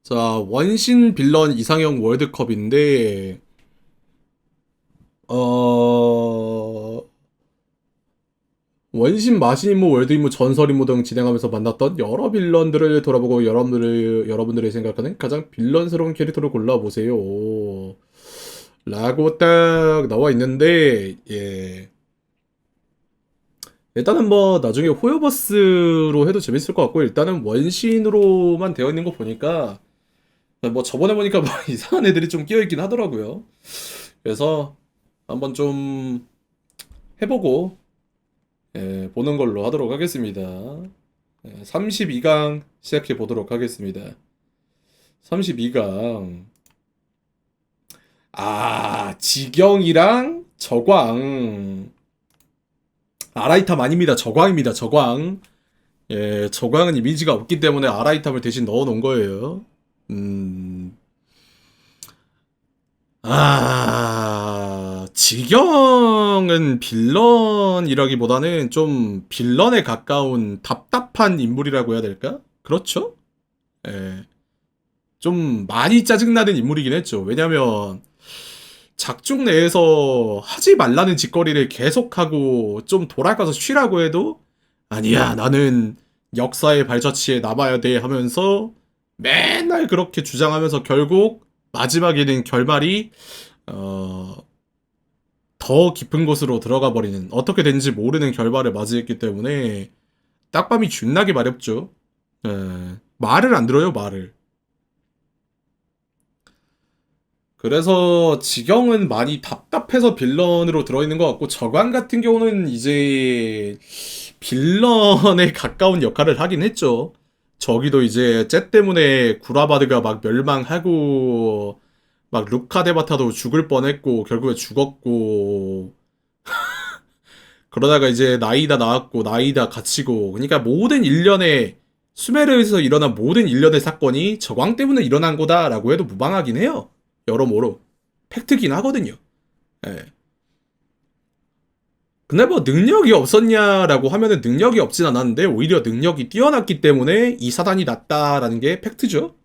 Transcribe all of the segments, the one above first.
자, 원신 빌런 이상형 월드컵인데, 어, 원신 마신 임무, 월드 임무, 전설 임무 등 진행하면서 만났던 여러 빌런들을 돌아보고 여러분들이 생각하는 가장 빌런스러운 캐릭터를 골라보세요. 라고 딱 나와 있는데, 예. 일단은 뭐, 나중에 호요버스로 해도 재밌을 것 같고, 일단은 원신으로만 되어 있는 거 보니까, 뭐 저번에 보니까 뭐 이상한 애들이 좀 끼어있긴 하더라고요. 그래서 한번 좀 해보고 보는 걸로 하도록 하겠습니다. 32강 시작해 보도록 하겠습니다. 32강. 지경이랑 저광. 아라이탐 아닙니다. 저광입니다. 저광. 저광은 이미지가 없기 때문에 아라이탐을 대신 넣어 놓은 거예요. 음, 지경은 빌런이라기보다는 좀 빌런에 가까운 답답한 인물이라고 해야 될까? 그렇죠? 예. 좀 많이 짜증나는 인물이긴 했죠. 왜냐면, 작중 내에서 하지 말라는 짓거리를 계속하고 좀 돌아가서 쉬라고 해도, 아니야, 나는 역사의 발자취에 남아야 돼 하면서 맨날 그렇게 주장하면서 결국 마지막에는 결말이 어, 더 깊은 곳으로 들어가 버리는 어떻게 된지 모르는 결말을 맞이했기 때문에 딱밤이 균나게 마렵죠. 말을 안 들어요, 말을. 그래서 지경은 많이 답답해서 빌런으로 들어있는 것 같고 저관 같은 경우는 이제 빌런에 가까운 역할을 하긴 했죠. 저기도 이제 쟤 때문에 구라바드가 막 멸망하고 막 루카데바타도 죽을 뻔했고 결국에 죽었고 그러다가 이제 나이다 나왔고 나이다 갇히고 그러니까 모든 일련의 수메르에서 일어난 모든 일련의 사건이 저광 때문에 일어난 거다라고 해도 무방하긴 해요. 여러모로 팩트긴 하거든요. 예. 근데 뭐 능력이 없었냐라고 하면은 능력이 없진 않았는데 오히려 능력이 뛰어났기 때문에 이 사단이 났다라는 게 팩트죠.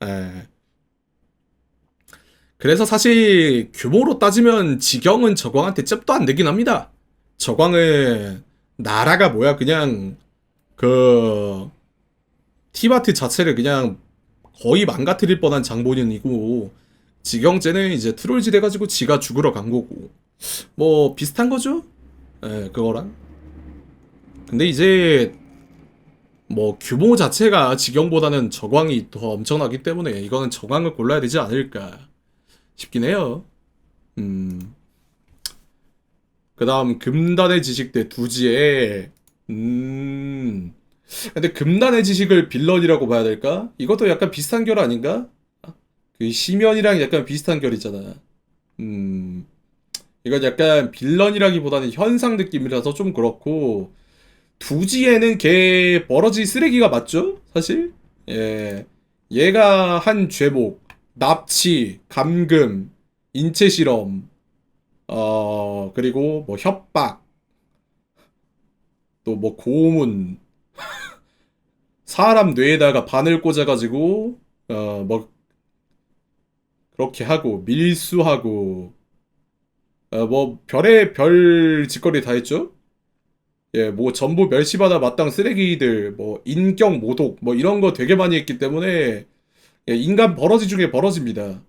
예. 그래서 사실 규모로 따지면 지경은 저광한테 잽도 안 되긴 합니다. 저광은 나라가 뭐야 그냥 그 티바트 자체를 그냥 거의 망가뜨릴 뻔한 장본인이고 지경제는 이제 트롤짓 해가지고 지가 죽으러 간 거고 뭐 비슷한 거죠? 예, 그거랑. 근데 이제 뭐 규모 자체가 지경보다는 저광이 더 엄청나기 때문에 이거는 저광을 골라야 되지 않을까 싶긴 해요. 음. 그 다음 금단의 지식대 두지에 근데 금단의 지식을 빌런이라고 봐야 될까? 이것도 약간 비슷한 결 아닌가? 그 시면이랑 약간 비슷한 결이잖아. 음, 이건 약간 빌런이라기보다는 현상 느낌이라서 좀 그렇고 두지에는 걔 버러지 쓰레기가 맞죠? 사실? 예. 얘가 한 죄목, 납치, 감금, 인체 실험, 그리고 뭐 협박, 또 뭐 고문, 사람 뇌에다가 바늘 꽂아가지고, 뭐 그렇게 하고, 밀수하고, 뭐 별의 별 짓거리 다 했죠? 예, 뭐 전부 멸시받아 마땅 쓰레기들, 뭐 인격 모독, 뭐 이런 거 되게 많이 했기 때문에 예, 인간 버러지 중에 버러지입니다.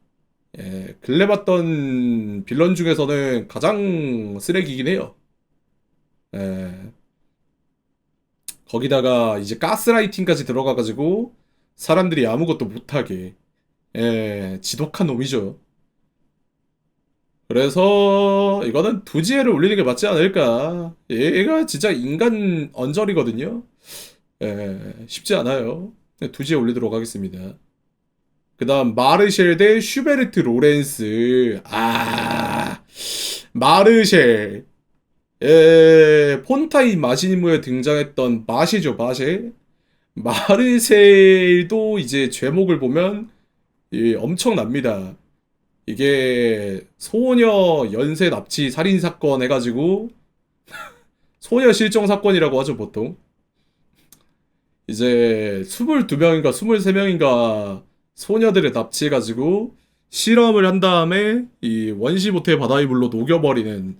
예, 근래 봤던 빌런 중에서는 가장 쓰레기긴 해요. 예, 거기다가 이제 가스라이팅까지 들어가가지고 사람들이 아무것도 못하게 예, 지독한 놈이죠. 그래서 이거는 두지애를 올리는 게 맞지 않을까. 얘가 진짜 인간 언저리거든요. 쉽지 않아요. 두지애 올리도록 하겠습니다. 그 다음 마르셸 대 슈베르트 로렌스. 마르셸. 폰타인 마시니무에 등장했던 마시죠, 마셰. 마르셀도 이제 죄목을 보면 엄청납니다. 이게 소녀 연쇄 납치 살인 사건 해가지고 소녀 실종 사건이라고 하죠 보통. 이제 22명인가 23명인가 소녀들을 납치해가지고 실험을 한 다음에 이 원시 모태 바다의 물로 녹여버리는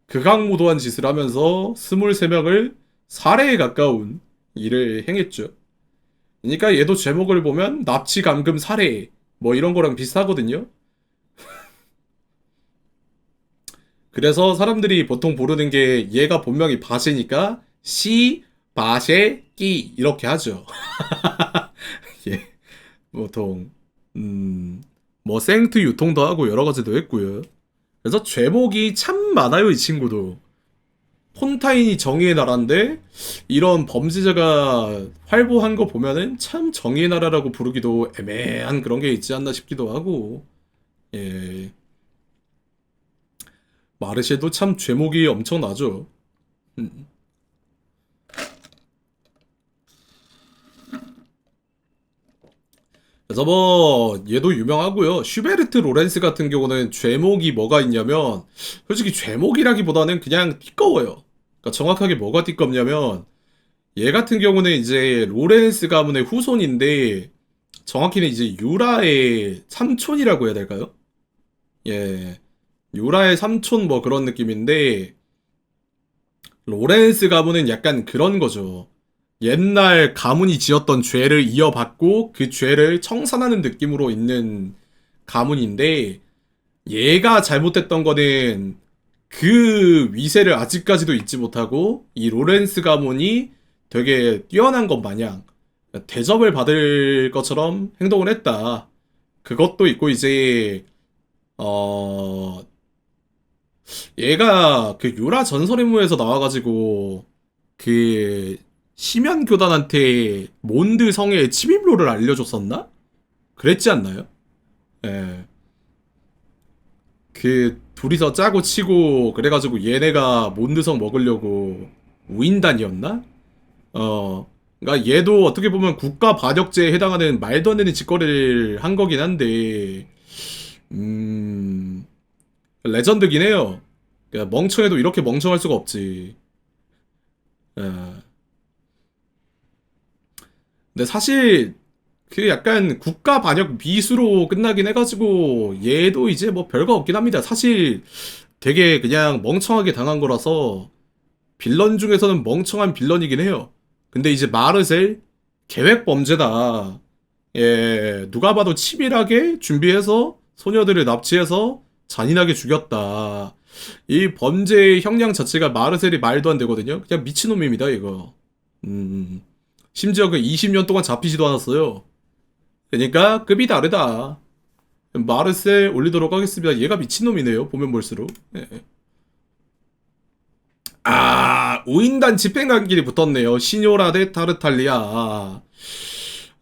극악무도한 짓을 하면서 23명을 살해에 가까운 일을 행했죠. 그러니까 얘도 제목을 보면 납치, 감금, 살해 뭐 이런 거랑 비슷하거든요. 그래서 사람들이 보통 부르는 게 얘가 본명이 바세니까 시, 바세, 끼 이렇게 하죠. 예, 보통 뭐 생트 유통도 하고 여러 가지도 했고요. 그래서 죄목이 참 많아요, 이 친구도. 폰타인이 정의의 나라인데 이런 범죄자가 활보한 거 보면은 참 정의의 나라라고 부르기도 애매한 그런 게 있지 않나 싶기도 하고. 예. 마르쉐도 참 죄목이 엄청나죠. 음. 그래서 뭐 얘도 유명하고요. 슈베르트 로렌스 같은 경우는 죄목이 뭐가 있냐면 솔직히 죄목이라기보다는 그냥 띠꺼워요. 그러니까 정확하게 뭐가 띠껍냐면 얘 같은 경우는 이제 로렌스 가문의 후손인데 정확히는 이제 유라의 삼촌이라고 해야 될까요? 예. 유라의 삼촌 뭐 그런 느낌인데 로렌스 가문은 약간 그런 거죠. 옛날 가문이 지었던 죄를 이어받고 그 죄를 청산하는 느낌으로 있는 가문인데 얘가 잘못했던 거는 그 위세를 아직까지도 잊지 못하고 이 로렌스 가문이 되게 뛰어난 것 마냥 대접을 받을 것처럼 행동을 했다. 그것도 있고 이제 어 얘가 그 유라 전설의 무에서 나와가지고 그 심연 교단한테 몬드 성의 침입로를 알려줬었나? 그랬지 않나요? 예. 그 둘이서 짜고 치고 그래가지고 얘네가 몬드성 먹으려고 우인단이었나? 그러니까 얘도 어떻게 보면 국가 반역죄에 해당하는 말도 안 되는 짓거리를 한 거긴 한데 음 레전드긴 해요. 그러니까 멍청해도 이렇게 멍청할 수가 없지. 예. 근데 사실 그 약간 국가 반역 미수로 끝나긴 해가지고 얘도 이제 뭐 별거 없긴 합니다. 사실 되게 그냥 멍청하게 당한 거라서 빌런 중에서는 멍청한 빌런이긴 해요. 근데 이제 마르셀 계획 범죄다. 예, 누가 봐도 치밀하게 준비해서 소녀들을 납치해서 잔인하게 죽였다. 이 범죄의 형량 자체가 마르셀이 말도 안 되거든요. 그냥 미친놈입니다, 이거. 음. 심지어 그 20년 동안 잡히지도 않았어요. 그러니까 급이 다르다. 마르셀 올리도록 하겠습니다. 얘가 미친놈이네요. 보면 볼수록. 예. 아, 우인단 집행관끼리 붙었네요. 시뇨라 대 타르탈리아.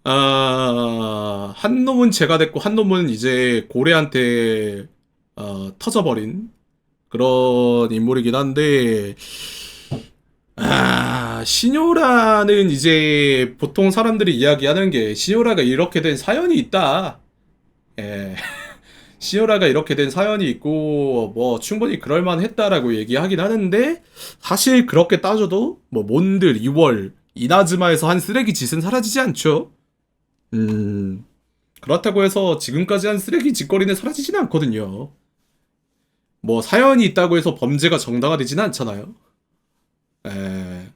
한 놈은 제가 됐고, 한 놈은 이제 고래한테, 터져버린 그런 인물이긴 한데, 시뇨라는 이제 보통 사람들이 이야기하는 게, 시뇨라가 이렇게 된 사연이 있다. 예. 시오라가 이렇게 된 사연이 있고 뭐 충분히 그럴만 했다라고 얘기하긴 하는데 사실 그렇게 따져도 뭐 몬드, 리월, 이나즈마에서 한 쓰레기 짓은 사라지지 않죠. 음 그렇다고 해서 지금까지 한 쓰레기 짓거리는 사라지지는 않거든요. 뭐 사연이 있다고 해서 범죄가 정당화되지는 않잖아요. 에.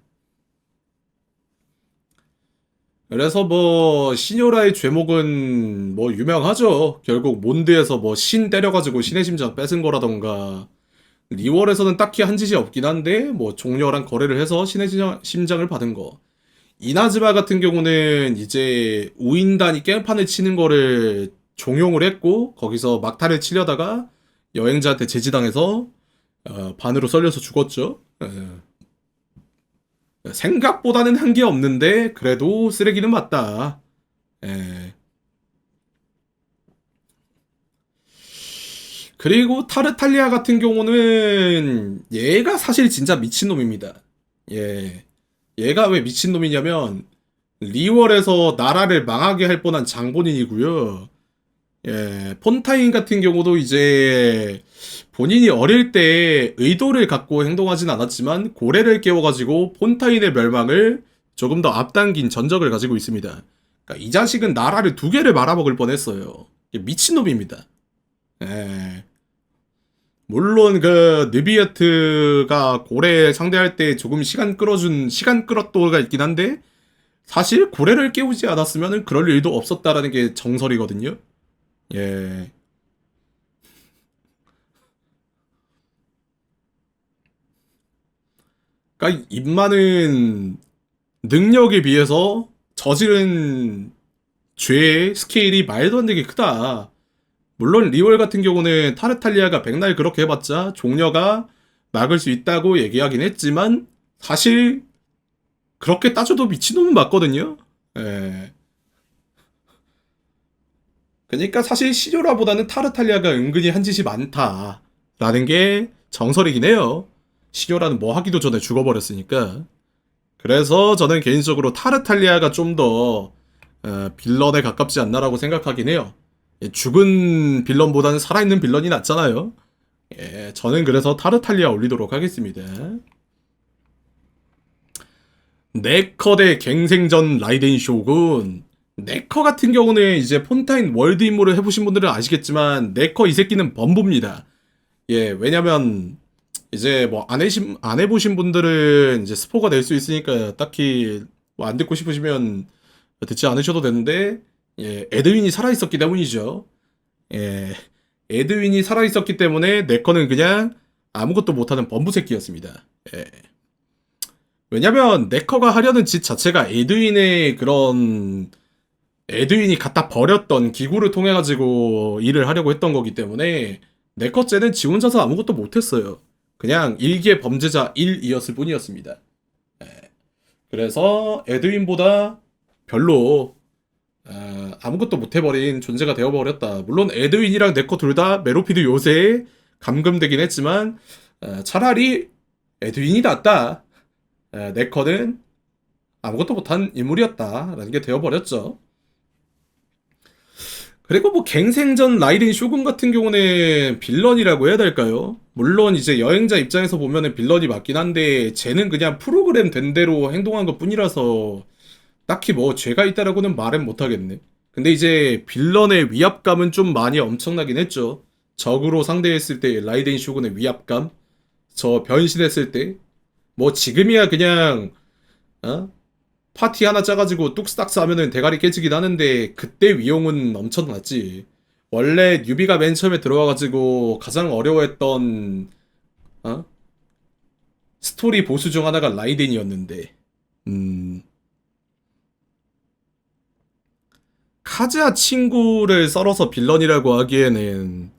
그래서 뭐 시뇨라의 죄목은 뭐 유명하죠. 결국 몬드에서 뭐 신 때려가지고 신의 심장 뺏은 거라던가 리월에서는 딱히 한 짓이 없긴 한데 뭐 종려랑 거래를 해서 신의 심장을 받은 거. 이나즈마 같은 경우는 이제 우인단이 깽판을 치는 거를 종용을 했고 거기서 막타를 치려다가 여행자한테 제지당해서 반으로 썰려서 죽었죠. 생각보다는 한 게 없는데 그래도 쓰레기는 맞다. 예. 그리고 타르탈리아 같은 경우는 얘가 사실 진짜 미친놈입니다. 예. 얘가 왜 미친놈이냐면 리월에서 나라를 망하게 할 뻔한 장본인이고요. 예. 폰타인 같은 경우도 이제 본인이 어릴 때 의도를 갖고 행동하진 않았지만 고래를 깨워가지고 폰타인의 멸망을 조금 더 앞당긴 전적을 가지고 있습니다. 그러니까 이 자식은 나라를 두 개를 말아먹을 뻔했어요. 미친놈입니다. 예. 물론 그 느비에트가 고래 상대할 때 조금 시간 끌었도가 있긴 한데 사실 고래를 깨우지 않았으면 그럴 일도 없었다라는 게 정설이거든요. 예. 그러니까 입 많은 능력에 비해서 저지른 죄의 스케일이 말도 안 되게 크다. 물론 리월 같은 경우는 타르탈리아가 백날 그렇게 해봤자 종려가 막을 수 있다고 얘기하긴 했지만 사실 그렇게 따져도 미친놈은 맞거든요. 예. 그러니까 사실 시료라보다는 타르탈리아가 은근히 한 짓이 많다라는 게 정설이긴 해요. 시료라는 뭐 하기도 전에 죽어버렸으니까. 그래서 저는 개인적으로 타르탈리아가 좀 더 빌런에 가깝지 않나라고 생각하긴 해요. 예, 죽은 빌런보다는 살아있는 빌런이 낫잖아요. 예, 저는 그래서 타르탈리아 올리도록 하겠습니다. 네커 대 갱생전 라이덴 쇼군. 네커 같은 경우는 이제 폰타인 월드 임무를 해보신 분들은 아시겠지만 네커 이 새끼는 범부입니다. 예, 왜냐면 이제 뭐 안 해보신 분들은 이제 스포가 될 수 있으니까 딱히 뭐 안 듣고 싶으시면 듣지 않으셔도 되는데, 예, 에드윈이 살아있었기 때문이죠. 예, 에드윈이 살아있었기 때문에 네커는 그냥 아무것도 못하는 범부 새끼였습니다. 예. 왜냐면 네커가 하려는 짓 자체가 에드윈이 갖다 버렸던 기구를 통해 가지고 일을 하려고 했던 거기 때문에 네커째는 지 혼자서 아무것도 못했어요. 그냥 일개 범죄자 1이었을 뿐이었습니다. 그래서 에드윈보다 별로 아무것도 못해버린 존재가 되어버렸다. 물론 에드윈이랑 네커 둘 다 메로피드 요새에 감금되긴 했지만 차라리 에드윈이 낫다. 네커는 아무것도 못한 인물이었다라는 게 되어버렸죠. 그리고 뭐 갱생전 라이덴 쇼군 같은 경우는 빌런이라고 해야 될까요? 물론 이제 여행자 입장에서 보면은 빌런이 맞긴 한데 쟤는 그냥 프로그램 된 대로 행동한 것 뿐이라서 딱히 뭐 죄가 있다라고는 말은 못하겠네. 근데 이제 빌런의 위압감은 좀 많이 엄청나긴 했죠. 적으로 상대했을 때 라이덴 쇼군의 위압감, 저 변신했을 때, 뭐 지금이야 그냥 어? 파티 하나 짜가지고 뚝스닥스 하면은 대가리 깨지긴 하는데 그때 위용은 엄청났지. 원래 뉴비가 맨 처음에 들어와가지고 가장 어려워했던 어? 스토리 보스 중 하나가 라이덴이었는데 음... 카즈아 친구를 썰어서 빌런이라고 하기에는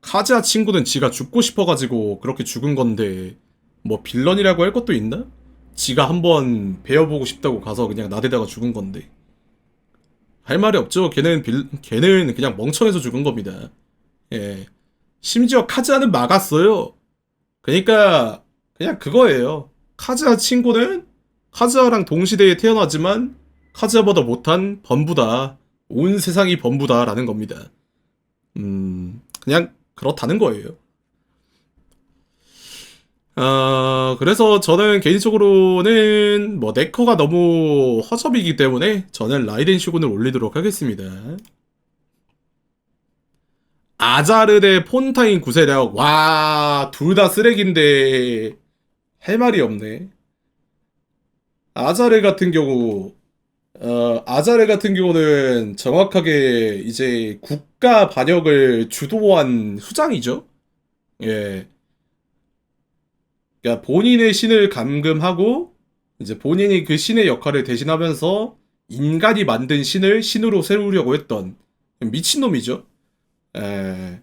카즈아 친구는 지가 죽고 싶어가지고 그렇게 죽은 건데 뭐 빌런이라고 할 것도 있나? 지가 한번 배워보고 싶다고 가서 그냥 나대다가 죽은 건데 할 말이 없죠. 걔는 그냥 멍청해서 죽은 겁니다. 예. 심지어 카즈아는 막았어요. 그러니까 그냥 그거예요. 카즈아 친구는 카즈아랑 동시대에 태어나지만 카즈아보다 못한 범부다. 온 세상이 범부다라는 겁니다. 그냥 그렇다는 거예요. 그래서 저는 개인적으로는 뭐 네커가 너무 허접이기 때문에 저는 라이덴 쇼군을 올리도록 하겠습니다. 아자르 대 폰타인 구세력. 와, 둘 다 쓰레기인데 할 말이 없네. 아자르 같은 경우 아자르 같은 경우는 정확하게 이제 국가 반역을 주도한 수장이죠. 예. 그러니까 본인의 신을 감금하고 이제 본인이 그 신의 역할을 대신하면서 인간이 만든 신을 신으로 세우려고 했던 미친놈이죠. 에...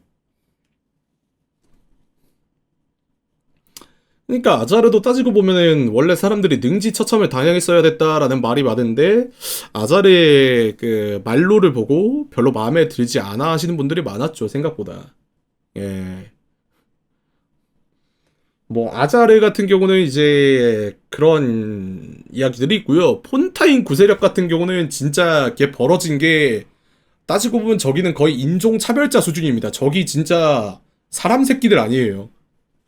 그러니까 아자르도 따지고 보면은 원래 사람들이 능지처참을 당했어야 됐다라는 말이 많은데 아자르의 그 말로를 보고 별로 마음에 들지 않아 하시는 분들이 많았죠, 생각보다. 예. 뭐 아자르 같은 경우는 이제 그런 이야기들이 있고요. 폰타인 구세력 같은 경우는 진짜 걔 벌어진 게 따지고 보면 저기는 거의 인종 차별자 수준입니다. 저기 진짜 사람 새끼들 아니에요.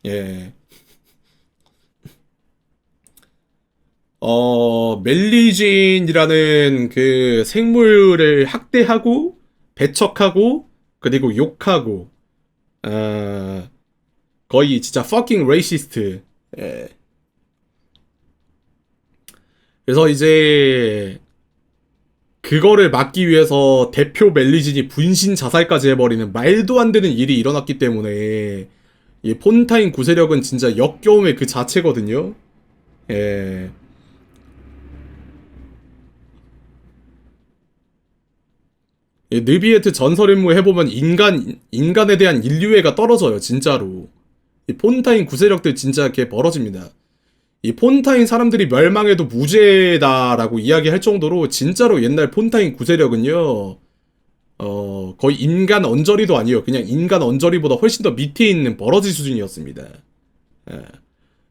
예. 멜리진이라는 그 생물을 학대하고, 배척하고, 그리고 욕하고, 어, 거의 진짜 fucking racist. 예. 그래서 이제 그거를 막기 위해서 대표 멜리진이 분신 자살까지 해버리는 말도 안 되는 일이 일어났기 때문에 이 폰타인 구세력은 진짜 역겨움의 그 자체거든요. 예. 이 느비에트 전설 임무 해보면 인간에 대한 인류애가 떨어져요, 진짜로. 이 폰타인 구세력들 진짜 개 벌어집니다. 이 폰타인 사람들이 멸망해도 무죄다라고 이야기할 정도로 진짜로 옛날 폰타인 구세력은요, 거의 인간 언저리도 아니에요. 그냥 인간 언저리보다 훨씬 더 밑에 있는 버러지 수준이었습니다. 예.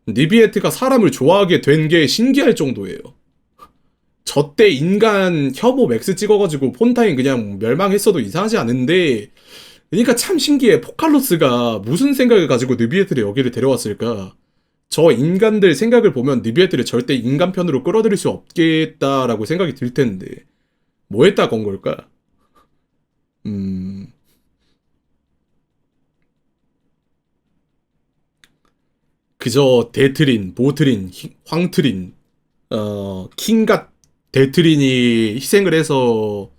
니비에트가 사람을 좋아하게 된 게 신기할 정도예요. 저때 인간 혐오 맥스 찍어가지고 폰타인 그냥 멸망했어도 이상하지 않은데, 그러니까 참 신기해. 포칼로스가 무슨 생각을 가지고 느비에트를 여기를 데려왔을까? 저 인간들 생각을 보면 느비에트를 절대 인간 편으로 끌어들일 수 없겠다라고 생각이 들 텐데, 뭐 했다 건 걸까? 음, 그저 데트린, 보트린, 황트린, 킹갓 데트린이 희생을 해서,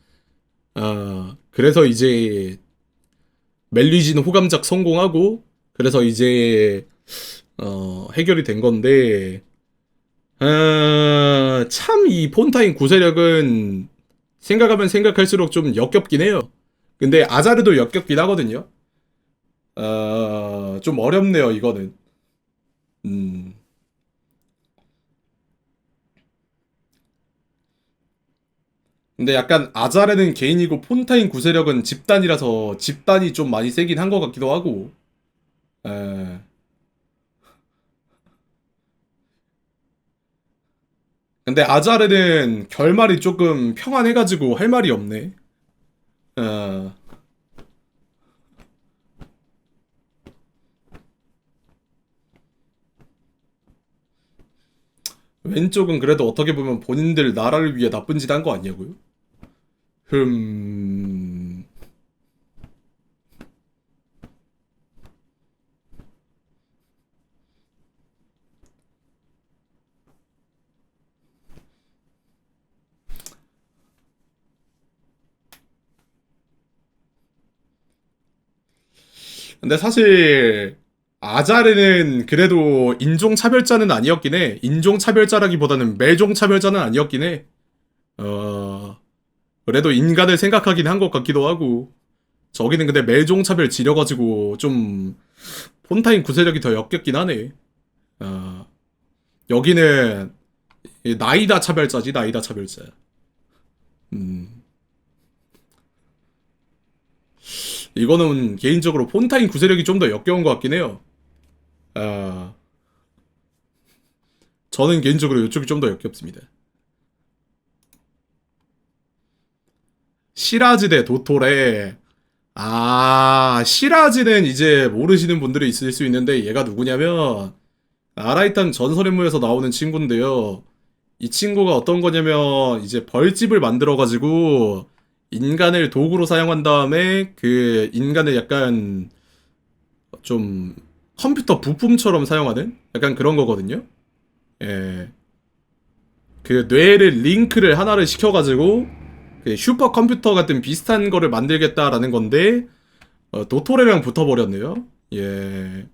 그래서 이제 멜리진 호감작 성공하고, 그래서 이제, 해결이 된 건데, 참 이 폰타인 구세력은 생각하면 생각할수록 좀 역겹긴 해요. 근데 아자르도 역겹긴 하거든요. 좀 어렵네요, 이거는. 음. 근데 약간 아자르는 개인이고 폰타인 구세력은 집단이라서 집단이 좀 많이 세긴 한 것 같기도 하고. 에. 근데 아자르는 결말이 조금 평안해가지고 할 말이 없네. 어. 왼쪽은 그래도 어떻게 보면 본인들 나라를 위해 나쁜 짓 한 거 아니냐고요? 흠. 근데 사실 아자르는 그래도 인종차별자는 아니었긴 해. 인종차별자라기보다는 매종차별자는 아니었긴 해. 어, 그래도 인간을 생각하긴 한 것 같기도 하고. 저기는 근데 매종차별 지려가지고 좀 폰타인 구세력이 더 역겹긴 하네. 어, 여기는 이 나이다 차별자지, 나이다 차별자. 음, 이거는 개인적으로 폰타인 구세력이 좀 더 역겨운 것 같긴 해요. 아, 저는 개인적으로 이쪽이 좀 더 역겹습니다. 시라즈 대 도토레. 시라즈는 이제 모르시는 분들이 있을 수 있는데 얘가 누구냐면 아라이탄 전설인물에서 나오는 친구인데요. 이 친구가 어떤 거냐면 이제 벌집을 만들어가지고 인간을 도구로 사용한 다음에 그 인간을 약간 좀 컴퓨터 부품처럼 사용하는 약간 그런 거거든요. 예. 그 뇌를 링크를 하나를 시켜가지고 그 슈퍼 컴퓨터 같은 비슷한 거를 만들겠다라는 건데 도토레랑 붙어버렸네요. 예.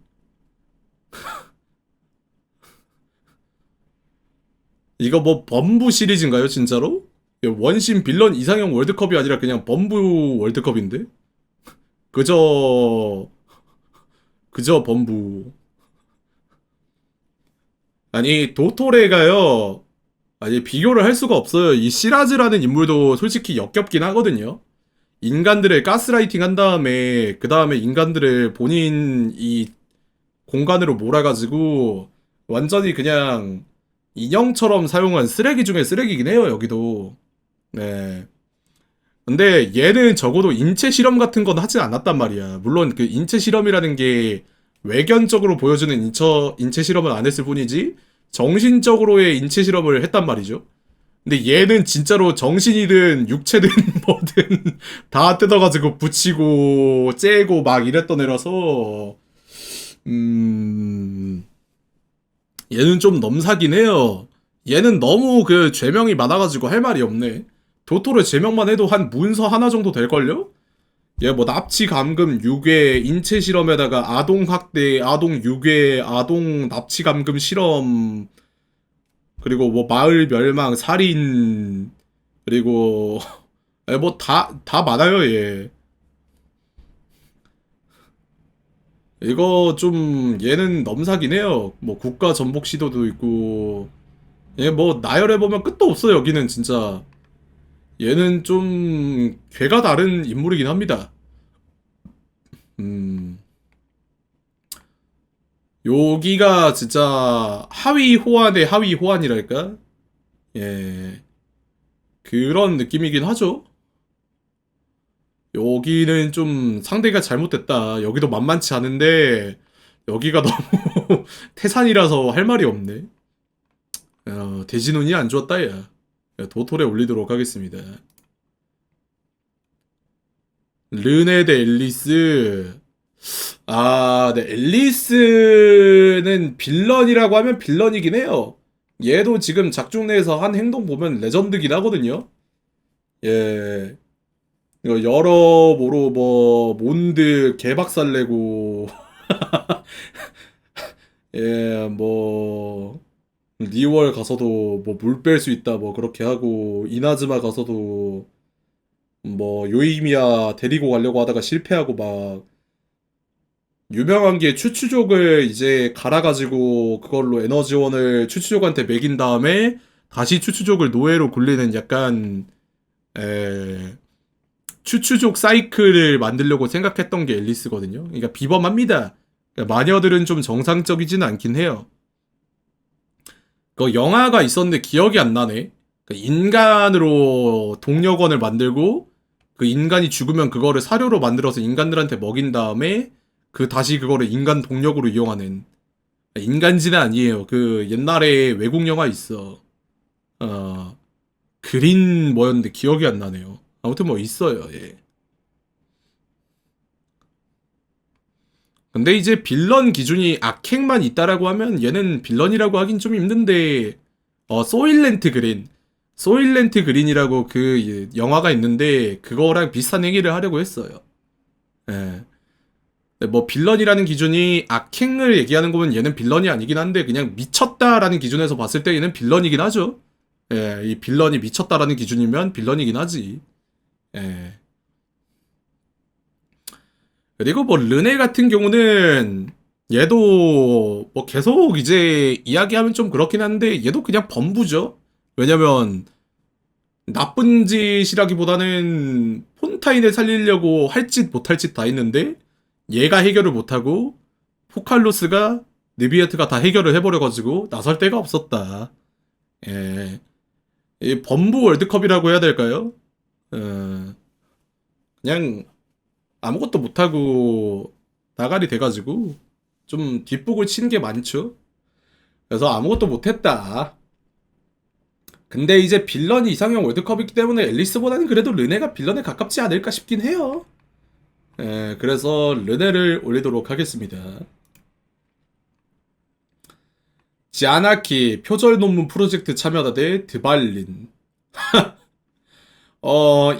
이거 뭐 범부 시리즈인가요, 진짜로? 원신 빌런 이상형 월드컵이 아니라 그냥 범부 월드컵인데? 그저 그저 범부. 아니 도토레가요. 아니 비교를 할 수가 없어요. 이 시라즈라는 인물도 솔직히 역겹긴 하거든요. 인간들을 가스라이팅 한 다음에 그 다음에 인간들을 본인 이 공간으로 몰아가지고 완전히 그냥 인형처럼 사용한 쓰레기 중에 쓰레기긴 해요, 여기도. 네. 근데 얘는 적어도 인체 실험 같은 건 하진 않았단 말이야. 물론 그 인체 실험이라는 게 외견적으로 보여주는 인체 실험은 안 했을 뿐이지 정신적으로의 인체 실험을 했단 말이죠. 근데 얘는 진짜로 정신이든 육체든 뭐든 다 뜯어가지고 붙이고 째고 막 이랬던 애라서 얘는 좀 넘사긴 해요. 얘는 너무 그 죄명이 많아가지고 할 말이 없네. 도토를 제명만 해도 한 문서 하나 정도 될걸요? 얘 뭐 납치 감금 유괴 인체 실험에다가 아동 학대 아동 유괴 아동 납치 감금 실험 그리고 뭐 마을 멸망 살인 그리고 뭐 다 많아요 얘. 이거 좀 얘는 넘사긴 해요. 뭐 국가 전복 시도도 있고 얘 뭐 나열해보면 끝도 없어 여기는 진짜. 얘는 좀 괴가 다른 인물이긴 합니다. 음 여기가 진짜 하위 호환의 하위 호환이랄까? 예 그런 느낌이긴 하죠. 여기는 좀 상대가 잘못됐다. 여기도 만만치 않은데 여기가 너무 태산이라서 할 말이 없네. 대진운이 안 좋았다 야. 도토에 올리도록 하겠습니다. 르네 대 앨리스. 아, 네, 앨리스는 빌런이라고 하면 빌런이긴 해요. 얘도 지금 작중 내에서 한 행동 보면 레전드긴 하거든요. 예. 이거 여러모로 뭐 몬드 개박살 내고 예, 뭐 리월 가서도 뭐 물 뺄 수 있다 뭐 그렇게 하고 이나즈마 가서도 뭐 요이미야 데리고 가려고 하다가 실패하고 막 유명한 게 추추족을 이제 갈아가지고 그걸로 에너지원을 추추족한테 먹인 다음에 다시 추추족을 노예로 굴리는 약간 에... 추추족 사이클을 만들려고 생각했던 게 앨리스거든요. 그러니까 비범합니다. 그러니까 마녀들은 좀 정상적이지는 않긴 해요. 그 영화가 있었는데 기억이 안 나네. 그러니까 인간으로 동력원을 만들고 그 인간이 죽으면 그거를 사료로 만들어서 인간들한테 먹인 다음에 그 다시 그거를 인간 동력으로 이용하는 인간지는 아니에요. 그 옛날에 외국 영화 있어. 어 그린 뭐였는데 기억이 안 나네요. 아무튼 뭐 있어요. 예. 근데 이제 빌런 기준이 악행만 있다라고 하면 얘는 빌런이라고 하긴 좀 힘든데 소일렌트 그린 소일렌트 그린이라고 그 영화가 있는데 그거랑 비슷한 행위를 하려고 했어요. 예. 뭐 빌런이라는 기준이 악행을 얘기하는 거면 얘는 빌런이 아니긴 한데 그냥 미쳤다라는 기준에서 봤을 때 얘는 빌런이긴 하죠. 예, 이 빌런이 미쳤다라는 기준이면 빌런이긴 하지. 예. 그리고 뭐 르네 같은 경우는 얘도 뭐 계속 이제 이야기하면 좀 그렇긴 한데 얘도 그냥 범부죠. 왜냐면 나쁜 짓이라기보다는 폰타인을 살리려고 할 짓 못할 짓 다 했는데 얘가 해결을 못하고 포칼로스가 느비에트가 다 해결을 해버려가지고 나설 데가 없었다. 예. 이 범부 월드컵이라고 해야 될까요? 그냥 아무것도 못하고 나가리 돼가지고 좀 뒷북을 치는 게 많죠. 그래서 아무것도 못했다. 근데 이제 빌런이 이상형 월드컵이기 때문에 앨리스보다는 그래도 르네가 빌런에 가깝지 않을까 싶긴 해요. 예, 그래서 르네를 올리도록 하겠습니다. 지아나키 표절 논문 프로젝트 참여자 대 드발린.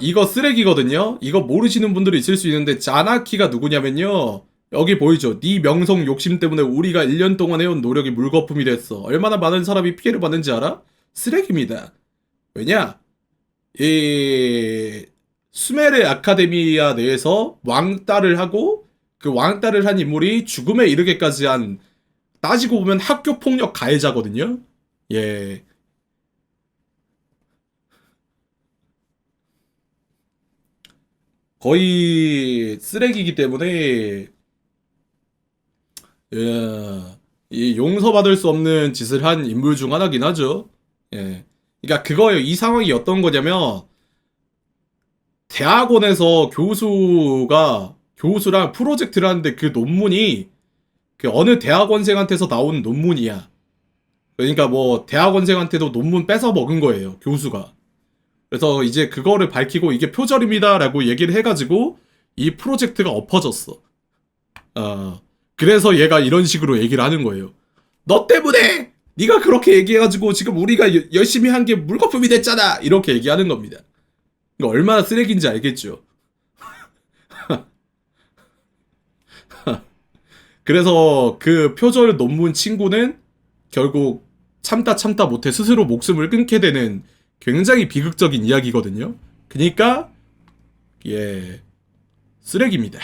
이거 쓰레기거든요. 이거 모르시는 분들이 있을 수 있는데 자나키가 누구냐면요. 여기 보이죠? 네 명성 욕심 때문에 우리가 1년 동안 해온 노력이 물거품이 됐어. 얼마나 많은 사람이 피해를 받는지 알아? 쓰레기입니다. 왜냐? 이 수메르 아카데미아 내에서 왕따를 하고 그 왕따를 한 인물이 죽음에 이르게까지 한 따지고 보면 학교 폭력 가해자거든요. 예. 거의 쓰레기이기 때문에 예, 이 용서받을 수 없는 짓을 한 인물 중 하나긴 하죠. 예. 그러니까 그거예요. 이 상황이 어떤 거냐면 대학원에서 교수랑 프로젝트를 하는데 그 논문이 그 어느 대학원생한테서 나온 논문이야. 그러니까 뭐 대학원생한테도 논문 뺏어 먹은 거예요, 교수가. 그래서 이제 그거를 밝히고 이게 표절입니다라고 얘기를 해가지고 이 프로젝트가 엎어졌어. 그래서 얘가 이런 식으로 얘기를 하는 거예요. 너 때문에 네가 그렇게 얘기해가지고 지금 우리가 열심히 한 게 물거품이 됐잖아. 이렇게 얘기하는 겁니다. 이거 얼마나 쓰레기인지 알겠죠. 그래서 그 표절 논문 친구는 결국 참다 못해 스스로 목숨을 끊게 되는 굉장히 비극적인 이야기거든요. 그니까 예, 쓰레기입니다.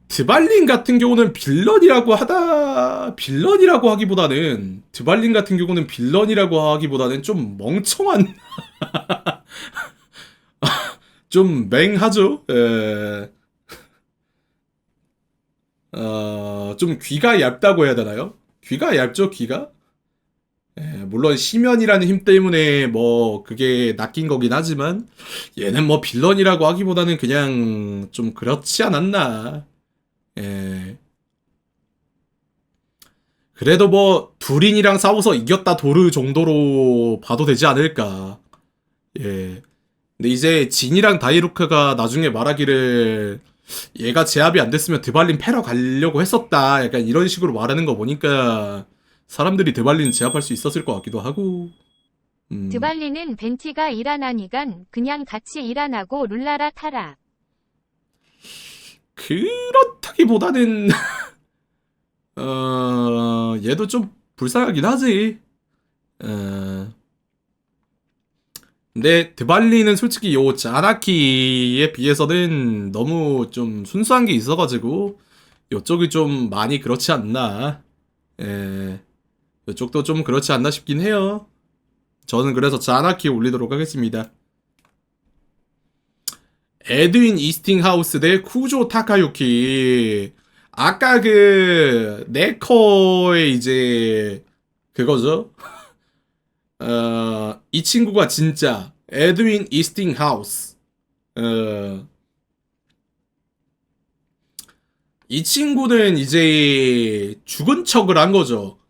드발린 같은 경우는 빌런이라고 하기보다는 드발린 같은 경우는 빌런이라고 하기보다는 좀 멍청한 좀 맹하죠. 좀 귀가 얇다고 해야 되나요? 귀가 얇죠, 귀가? 물론 심연이라는 힘 때문에 뭐 그게 낚인 거긴 하지만 얘는 뭐 빌런이라고 하기보다는 그냥 좀 그렇지 않았나. 예. 그래도 뭐 두린이랑 싸워서 이겼다 도르 정도로 봐도 되지 않을까. 예. 근데 이제 진이랑 다이루크가 나중에 말하기를 얘가 제압이 안 됐으면 드발린 패러 가려고 했었다. 약간 이런 식으로 말하는 거 보니까 사람들이 드발린 제압할 수 있었을 것 같기도 하고. 드발린은 벤티가 일 안 하니깐 그냥 같이 일 안 하고 룰라라 타라. 그렇다기보다는 얘도 좀 불쌍하긴 하지. 근데 드발리는 솔직히 요 자나키에 비해서는 너무 좀 순수한 게 있어가지고 요쪽이 좀 많이 그렇지 않나. 요쪽도 좀 그렇지 않나 싶긴 해요. 저는 그래서 자나키 올리도록 하겠습니다. 에드윈 이스팅하우스 대 쿠조 타카유키. 아까 그 네커의 이제 그거죠. 이 친구가 진짜 에드윈 이스팅하우스. 이 친구는 이제 죽은 척을 한 거죠.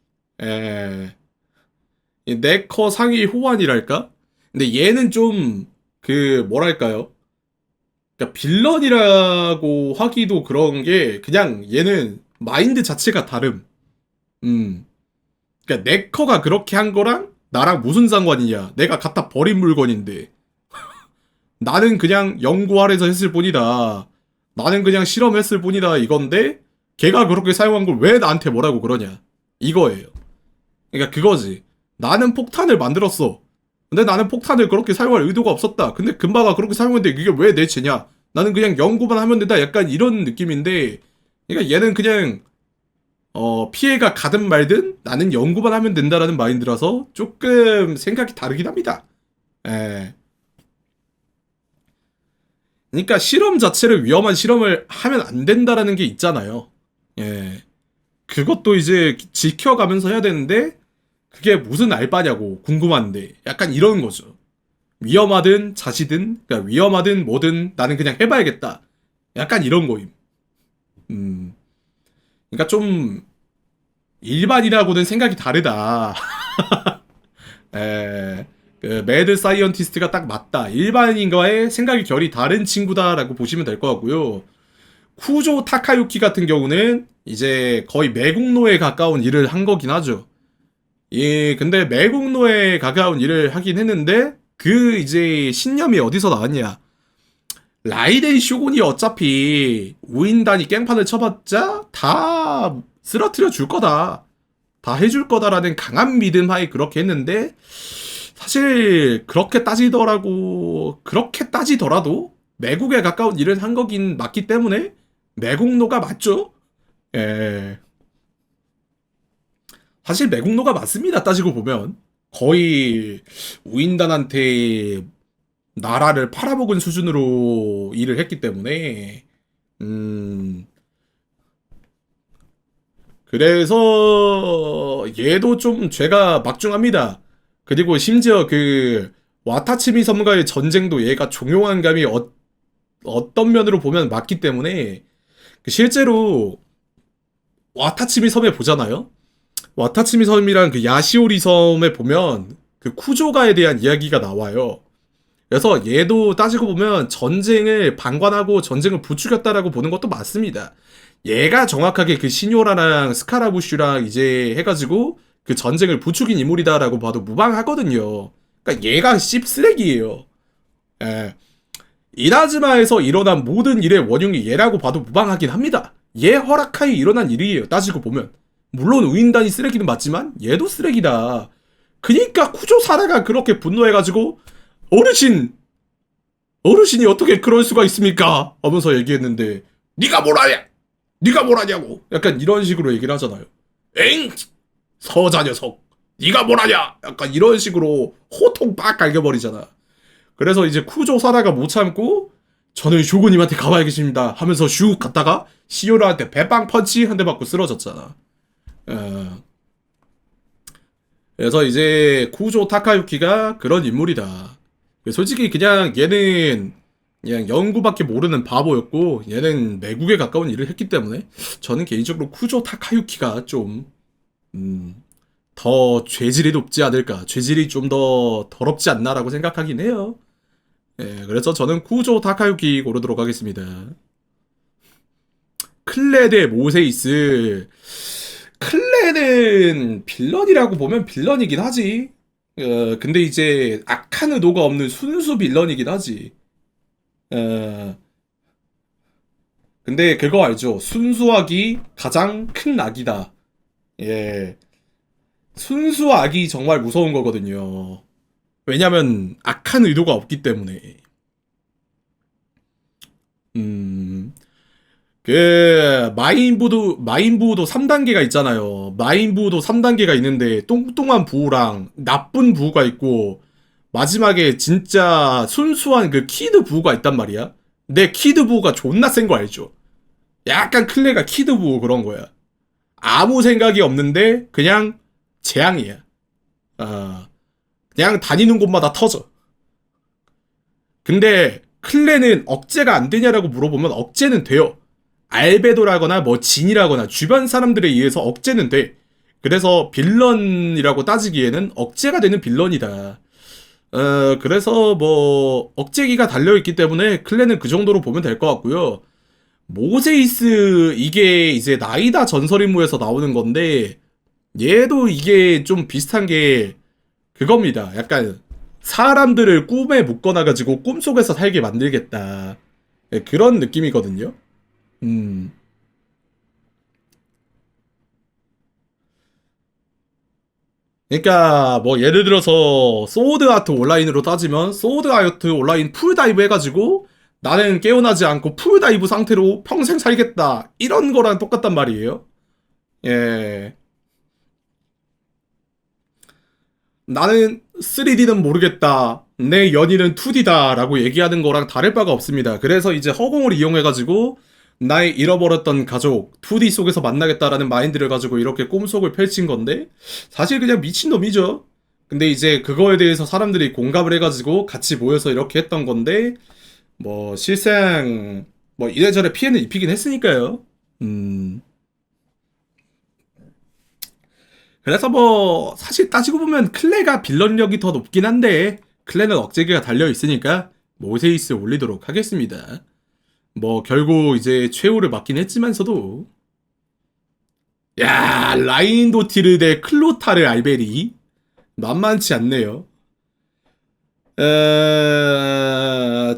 이 네커 상위 호환이랄까? 근데 얘는 좀 그 뭐랄까요? 그러니까 빌런이라고 하기도 그런 게 그냥 얘는 마인드 자체가 다름. 그러니까 네커가 그렇게 한 거랑 나랑 무슨 상관이냐? 내가 갖다 버린 물건인데. 나는 그냥 연구하래서 했을 뿐이다. 나는 그냥 실험했을 뿐이다. 이건데 걔가 그렇게 사용한 걸 왜 나한테 뭐라고 그러냐? 이거예요. 그러니까 그거지. 나는 폭탄을 만들었어. 근데 나는 폭탄을 그렇게 사용할 의도가 없었다. 근데 금바가 그렇게 사용했는데 이게 왜 내 죄냐? 나는 그냥 연구만 하면 된다. 약간 이런 느낌인데, 그러니까 얘는 그냥 피해가 가든 말든 나는 연구만 하면 된다라는 마인드라서 조금 생각이 다르긴 합니다. 예. 그러니까 실험 자체를 위험한 실험을 하면 안 된다라는 게 있잖아요. 예. 그것도 이제 지켜가면서 해야 되는데 그게 무슨 알바냐고 궁금한데 약간 이런 거죠. 위험하든 자시든, 그러니까 위험하든 뭐든 나는 그냥 해봐야겠다. 약간 이런 거임. 그러니까 좀 일반인하고는 생각이 다르다. 그 매드 사이언티스트가 딱 맞다. 일반인과의 생각이 결이 다른 친구다라고 보시면 될 것 같고요. 쿠조 타카유키 같은 경우는 이제 거의 매국노에 가까운 일을 한 거긴 하죠. 예, 근데 매국노에 가까운 일을 하긴 했는데 그 이제 신념이 어디서 나왔냐? 라이덴 쇼군이 어차피 우인단이 깽판을 쳐봤자 다 쓰러뜨려 줄 거다. 다 해줄 거다라는 강한 믿음 하에 그렇게 했는데 사실 그렇게 따지더라도 매국에 가까운 일을 한 거긴 맞기 때문에 매국노가 맞죠? 예. 사실 매국노가 맞습니다. 따지고 보면 거의 우인단한테 나라를 팔아먹은 수준으로 일을 했기 때문에 그래서 얘도 좀 죄가 막중합니다. 그리고 심지어 그 와타치미 섬과의 전쟁도 얘가 종용한 감이 어떤 면으로 보면 맞기 때문에 실제로 와타치미 섬에 보잖아요. 와타치미 섬이랑 그 야시오리 섬에 보면 그 쿠조가에 대한 이야기가 나와요. 그래서 얘도 따지고 보면 전쟁을 방관하고 전쟁을 부추겼다라고 보는 것도 맞습니다. 얘가 정확하게 그 시뇨라랑 스카라부슈랑 이제 해가지고 그 전쟁을 부추긴 인물이다라고 봐도 무방하거든요. 그러니까 얘가 씹쓰레기예요. 예. 이나즈마에서 일어난 모든 일의 원흉이 얘라고 봐도 무방하긴 합니다. 얘 허락하에 일어난 일이에요. 따지고 보면. 물론 우인단이 쓰레기는 맞지만 얘도 쓰레기다. 그니까 쿠조 사라가 그렇게 분노해가지고 어르신! 어르신이 어떻게 그럴 수가 있습니까? 하면서 얘기했는데 네가 뭘 하냐? 네가 뭘 하냐고. 약간 이런 식으로 얘기를 하잖아요. 엥! 서자 녀석! 네가 뭘 하냐? 약간 이런 식으로 호통 빡 갈겨버리잖아. 그래서 이제 쿠조 사다가 못 참고 저는 쇼구님한테 가봐야겠습니다 하면서 슉 갔다가 시오라한테 배빵 펀치 한 대 맞고 쓰러졌잖아. 그래서 이제 쿠조 타카유키가 그런 인물이다. 솔직히 그냥 얘는 그냥 연구밖에 모르는 바보였고 얘는 매국에 가까운 일을 했기 때문에 저는 개인적으로 쿠조 타카유키가 좀 더 죄질이 높지 않을까, 죄질이 좀 더 더럽지 않나라고 생각하긴 해요. 예, 그래서 저는 쿠조 타카유키 고르도록 하겠습니다. 클레 대 모세이스. 클레는 빌런이라고 보면 빌런이긴 하지. 근데 이제 악한 의도가 없는 순수 빌런이긴 하지. 근데 그거 알죠? 순수악이 가장 큰 악이다. 예. 순수악이 정말 무서운 거거든요. 왜냐면 악한 의도가 없기 때문에. 음. 마인부도 3단계가 있잖아요. 마인부도 3단계가 있는데 뚱뚱한 부우랑 나쁜 부우가 있고 마지막에 진짜 순수한 그 키드 부우가 있단 말이야. 근데 키드 부우가 존나 센 거 알죠? 약간 클레가 키드 부우 그런 거야. 아무 생각이 없는데 그냥 재앙이야. 그냥 다니는 곳마다 터져. 근데 클레는 억제가 안 되냐라고 물어보면 억제는 돼요. 알베도라거나 뭐 진이라거나 주변 사람들에 의해서 억제는 돼. 그래서 빌런이라고 따지기에는 억제가 되는 빌런이다. 그래서 뭐 억제기가 달려있기 때문에 클레는 그 정도로 보면 될 것 같고요. 모세이스 이게 이제 나이다 전설인물에서 나오는 건데 얘도 이게 좀 비슷한 게 그겁니다. 약간 사람들을 꿈에 묶어놔가지고 꿈속에서 살게 만들겠다. 예, 그런 느낌이거든요. 음. 그러니까 뭐 예를 들어서 소드 아트 온라인으로 따지면 소드 아트 온라인 풀다이브 해가지고 나는 깨어나지 않고 풀다이브 상태로 평생 살겠다 이런 거랑 똑같단 말이에요. 예. 나는 3D는 모르겠다. 내 연인은 2D다 라고 얘기하는 거랑 다를 바가 없습니다. 그래서 이제 허공을 이용해가지고 나의 잃어버렸던 가족 2D 속에서 만나겠다라는 마인드를 가지고 이렇게 꿈속을 펼친 건데 사실 그냥 미친놈이죠. 근데 이제 그거에 대해서 사람들이 공감을 해가지고 같이 모여서 이렇게 했던 건데 뭐 실상 뭐 이래저래 피해는 입히긴 했으니까요. 그래서 뭐 사실 따지고 보면 클레가 빌런력이 더 높긴 한데 클레는 억제기가 달려 있으니까 모세이스 올리도록 하겠습니다. 뭐 결국 이제 최후를 맞긴 했지만서도 야 라인도티르 대 클로타르 알베리 만만치 않네요.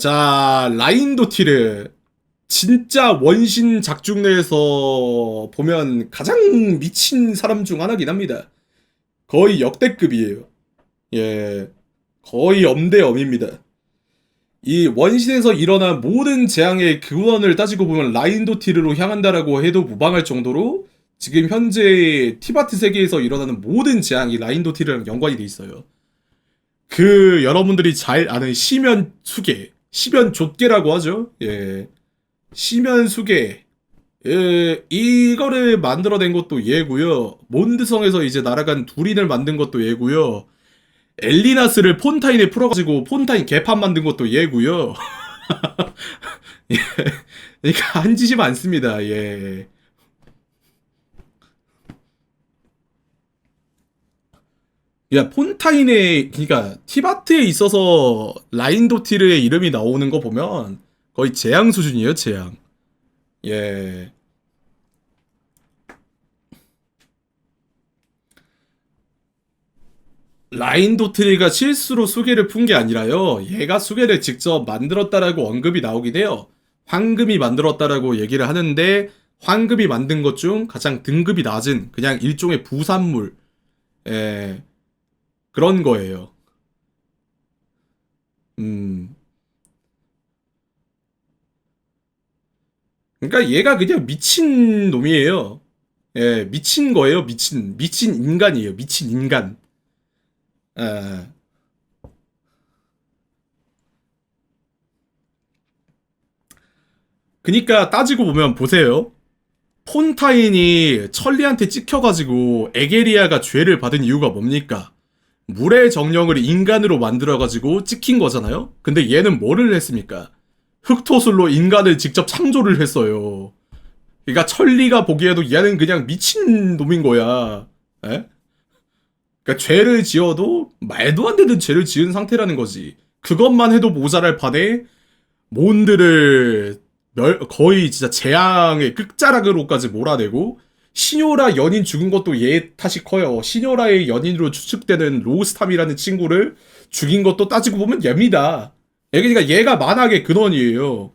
자 라인도티르 진짜 원신 작중 내에서 보면 가장 미친 사람 중 하나긴 합니다. 거의 역대급이에요. 예, 거의 엄대엄입니다. 이 원신에서 일어난 모든 재앙의 근원을 따지고 보면 라인도티르로 향한다라고 해도 무방할 정도로 지금 현재 티바트 세계에서 일어나는 모든 재앙이 라인도티르랑 연관이 돼 있어요. 그 여러분들이 잘 아는 시면수계, 시면족계라고 하죠. 예, 시면수계. 예, 이거를 만들어낸 것도 얘고요. 몬드성에서 이제 날아간 두린을 만든 것도 얘고요. 엘리나스를 폰타인에 풀어가지고 폰타인 개판 만든 것도 얘고요. 예, 그러니까 한 짓이 많습니다. 예. 야, 폰타인의, 그니까, 티바트에 있어서 라인도티르의 이름이 나오는 거 보면 거의 재앙 수준이에요, 재앙. 예. 라인도트리가 실수로 수계를 푼 게 아니라요. 얘가 수계를 직접 만들었다라고 언급이 나오긴 해요. 황금이 만들었다라고 얘기를 하는데, 황금이 만든 것 중 가장 등급이 낮은 그냥 일종의 부산물, 예, 그런 거예요. 음. 그러니까 얘가 그냥 미친 놈이에요. 예, 미친 거예요. 미친 인간이에요. 미친 인간. 예. 그니까 따지고 보면 보세요. 폰타인이 천리한테 찍혀가지고 에게리아가 죄를 받은 이유가 뭡니까? 물의 정령을 인간으로 만들어가지고 찍힌 거잖아요? 근데 얘는 뭐를 했습니까? 흑토술로 인간을 직접 창조를 했어요. 그러니까 천리가 보기에도 얘는 그냥 미친 놈인 거야. 에? 그러니까 죄를 지어도 말도 안 되는 죄를 지은 상태라는 거지. 그것만 해도 모자랄 판에 몬드를 거의 진짜 재앙의 끝자락으로까지 몰아내고 시뇨라 연인 죽은 것도 얘 탓이 커요. 시뇨라의 연인으로 추측되는 로스탐이라는 친구를 죽인 것도 따지고 보면 얘입니다. 그러니까 얘가 만악의 근원이에요.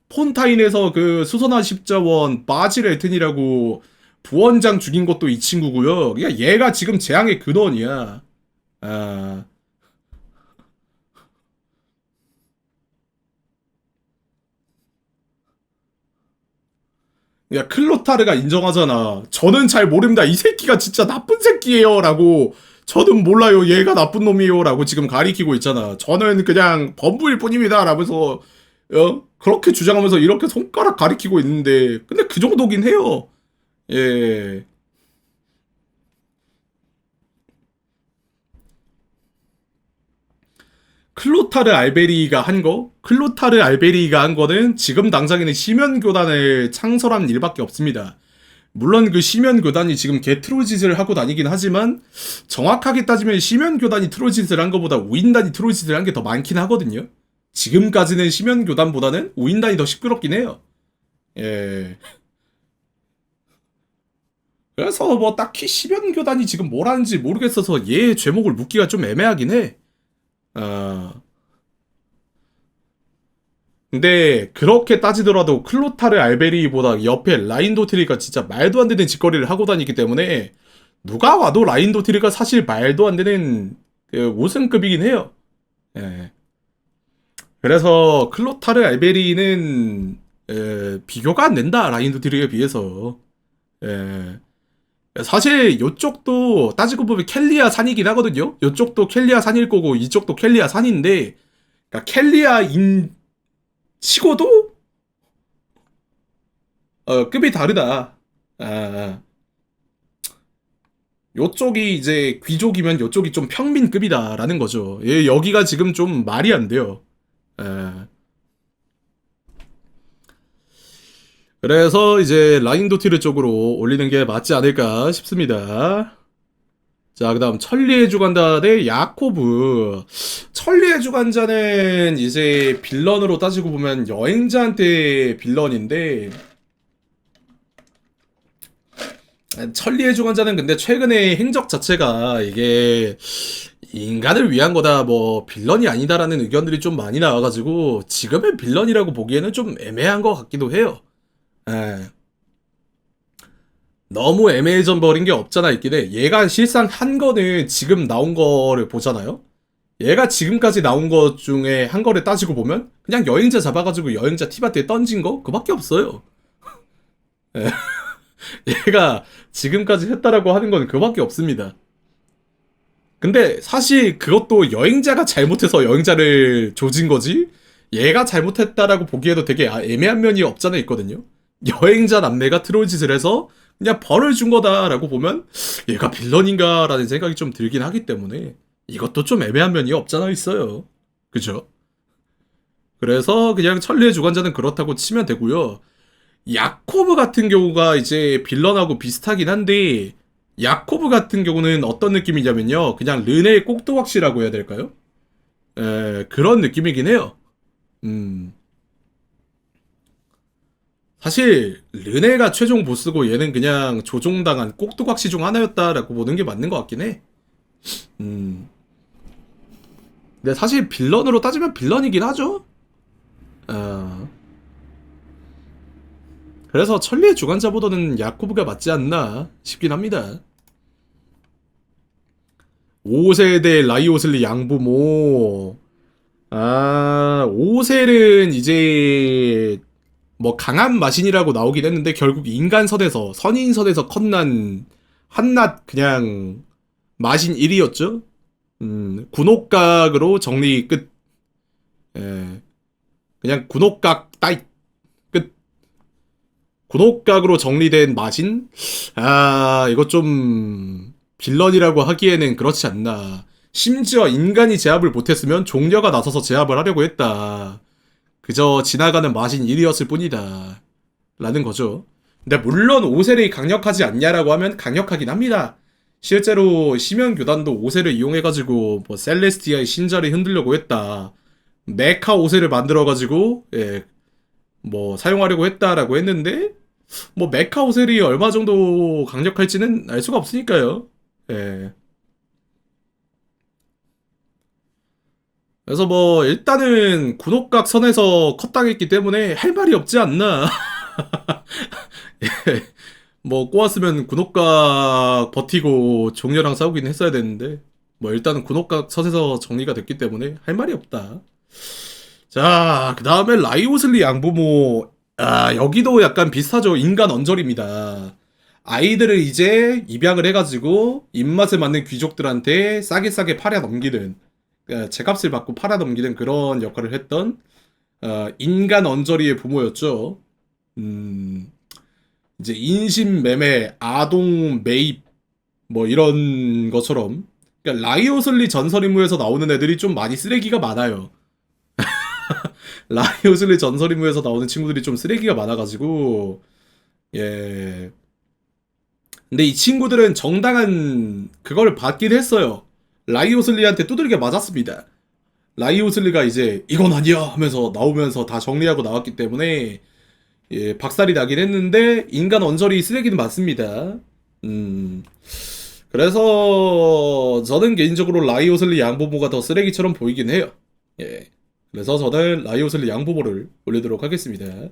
폰타인에서 그 수선화 십자원 바질 엘튼이라고 부원장 죽인 것도 이 친구고요. 그러니까 얘가 지금 재앙의 근원이야. 아, 야, 클로타르가 인정하잖아. 저는 잘 모릅니다. 이 새끼가 진짜 나쁜 새끼예요. 라고. 저는 몰라요. 얘가 나쁜 놈이에요. 라고 지금 가리키고 있잖아. 저는 그냥 범부일 뿐입니다. 라면서, 그렇게 주장하면서 이렇게 손가락 가리키고 있는데. 근데 그 정도긴 해요. 예. 클로타르 알베리가 한 거는 지금 당장에는 심연교단을 창설한 일밖에 없습니다. 물론 그 심연교단이 지금 개트롤짓을 하고 다니긴 하지만 정확하게 따지면 심연교단이 트롤짓을 한 것보다 우인단이 트롤짓을 한 게 더 많긴 하거든요. 지금까지는 심연교단보다는 우인단이 더 시끄럽긴 해요. 예. 그래서 뭐 딱히 심연교단이 지금 뭘 하는지 모르겠어서 얘 죄목을 묻기가 좀 애매하긴 해. 아. 근데 그렇게 따지더라도 클로타르 알베리보다 옆에 라인도트리가 진짜 말도 안 되는 짓거리를 하고 다니기 때문에 누가 와도 라인도트리가 사실 말도 안 되는 그 5승급이긴 해요. 예. 그래서 클로타르 알베리는 비교가 안 된다 라인도트리에 비해서. 예. 사실 요쪽도 따지고 보면 켈리아 산이긴 하거든요. 요쪽도 켈리아 산일 거고 이쪽도 켈리아 산인데 그러니까 켈리아인 치고도 급이 다르다. 아, 요쪽이 이제 귀족이면 요쪽이 좀 평민급이다라는 거죠. 예, 여기가 지금 좀 말이 안 돼요. 예. 그래서 이제 라인도티르 쪽으로 올리는 게 맞지 않을까 싶습니다. 자, 그 다음 천리의 주관자 대 야코브. 천리의 주관자는 이제 빌런으로 따지고 보면 여행자한테 빌런인데 천리의 주관자는 근데 최근에 행적 자체가 이게 인간을 위한 거다 뭐 빌런이 아니다라는 의견들이 좀 많이 나와가지고 지금의 빌런이라고 보기에는 좀 애매한 것 같기도 해요. 예. 너무 애매해져 버린 게 없잖아 있긴 해. 얘가 실상 한 거는 지금 나온 거를 보잖아요. 얘가 지금까지 나온 것 중에 한 거를 따지고 보면 그냥 여행자 잡아가지고 여행자 티바트에 던진 거 그밖에 없어요. 예. 얘가 지금까지 했다라고 하는 건 그밖에 없습니다. 근데 사실 그것도 여행자가 잘못해서 여행자를 조진 거지 얘가 잘못했다라고 보기에도 되게 애매한 면이 없잖아 있거든요. 여행자 남매가 트롤짓을 해서 그냥 벌을 준 거다라고 보면 얘가 빌런인가라는 생각이 좀 들긴 하기 때문에 이것도 좀 애매한 면이 없잖아 있어요. 그죠? 그래서 그냥 천리의 주관자는 그렇다고 치면 되고요. 야코브 같은 경우가 이제 빌런하고 비슷하긴 한데 야코브 같은 경우는 어떤 느낌이냐면요. 그냥 르네의 꼭두각시라고 해야 될까요? 그런 느낌이긴 해요. 음. 사실 르네가 최종 보스고 얘는 그냥 조종당한 꼭두각시 중 하나였다라고 보는 게 맞는 것 같긴 해. 음. 근데 사실 빌런으로 따지면 빌런이긴 하죠. 어. 그래서 천리의 주관자보다는 야코브가 맞지 않나 싶긴 합니다. 5세대 라이오슬리 양부모. 아, 오셀은 이제 뭐 강한 마신이라고 나오긴 했는데 결국 인간선에서 선인선에서 컷난 한낱 그냥 마신 1이었죠. 군옥각으로 정리 끝. 예. 그냥 군옥각 따이 끝. 군옥각으로 정리된 마신. 아, 이거 좀 빌런이라고 하기에는 그렇지 않나. 심지어 인간이 제압을 못했으면 종려가 나서서 제압을 하려고 했다. 그저 지나가는 마신 일이었을 뿐이다. 라는 거죠. 근데 물론 오셀이 강력하지 않냐라고 하면 강력하긴 합니다. 실제로 심연교단도 오셀을 이용해가지고 뭐 셀레스티아의 신자를 흔들려고 했다. 메카 오셀을 만들어가지고 예, 뭐 사용하려고 했다라고 했는데 뭐 메카 오셀이 얼마 정도 강력할지는 알 수가 없으니까요. 예. 그래서 뭐 일단은 군옥각 선에서 컷당했기 때문에 할 말이 없지 않나. 예. 뭐 꼬았으면 군옥각 버티고 종려랑 싸우긴 했어야 되는데 뭐 일단은 군옥각 선에서 정리가 됐기 때문에 할 말이 없다. 자, 그 다음에 라이오슬리 양부모. 아, 여기도 약간 비슷하죠. 인간 언저리입니다. 아이들을 이제 입양을 해가지고 입맛에 맞는 귀족들한테 싸게 싸게 팔아 넘기는, 그러니까 제값을 받고 팔아 넘기는 그런 역할을 했던 인간 언저리의 부모였죠. 음, 이제 인신매매, 아동 매입, 뭐 이런 것처럼. 그러니까 라이오슬리 전설인물에서 나오는 애들이 좀 많이 쓰레기가 많아요. 라이오슬리 전설인물에서 나오는 친구들이 좀 쓰레기가 많아가지고, 예. 근데 이 친구들은 정당한 그걸 받긴 했어요. 라이오슬리한테 두들겨 맞았습니다. 라이오슬리가 이제 이건 아니야 하면서 나오면서 다 정리하고 나왔기 때문에 예, 박살이 나긴 했는데 인간 언저리 쓰레기는 맞습니다. 음. 그래서 저는 개인적으로 라이오슬리 양부모가 더 쓰레기처럼 보이긴 해요. 예. 그래서 저는 라이오슬리 양부모를 올리도록 하겠습니다.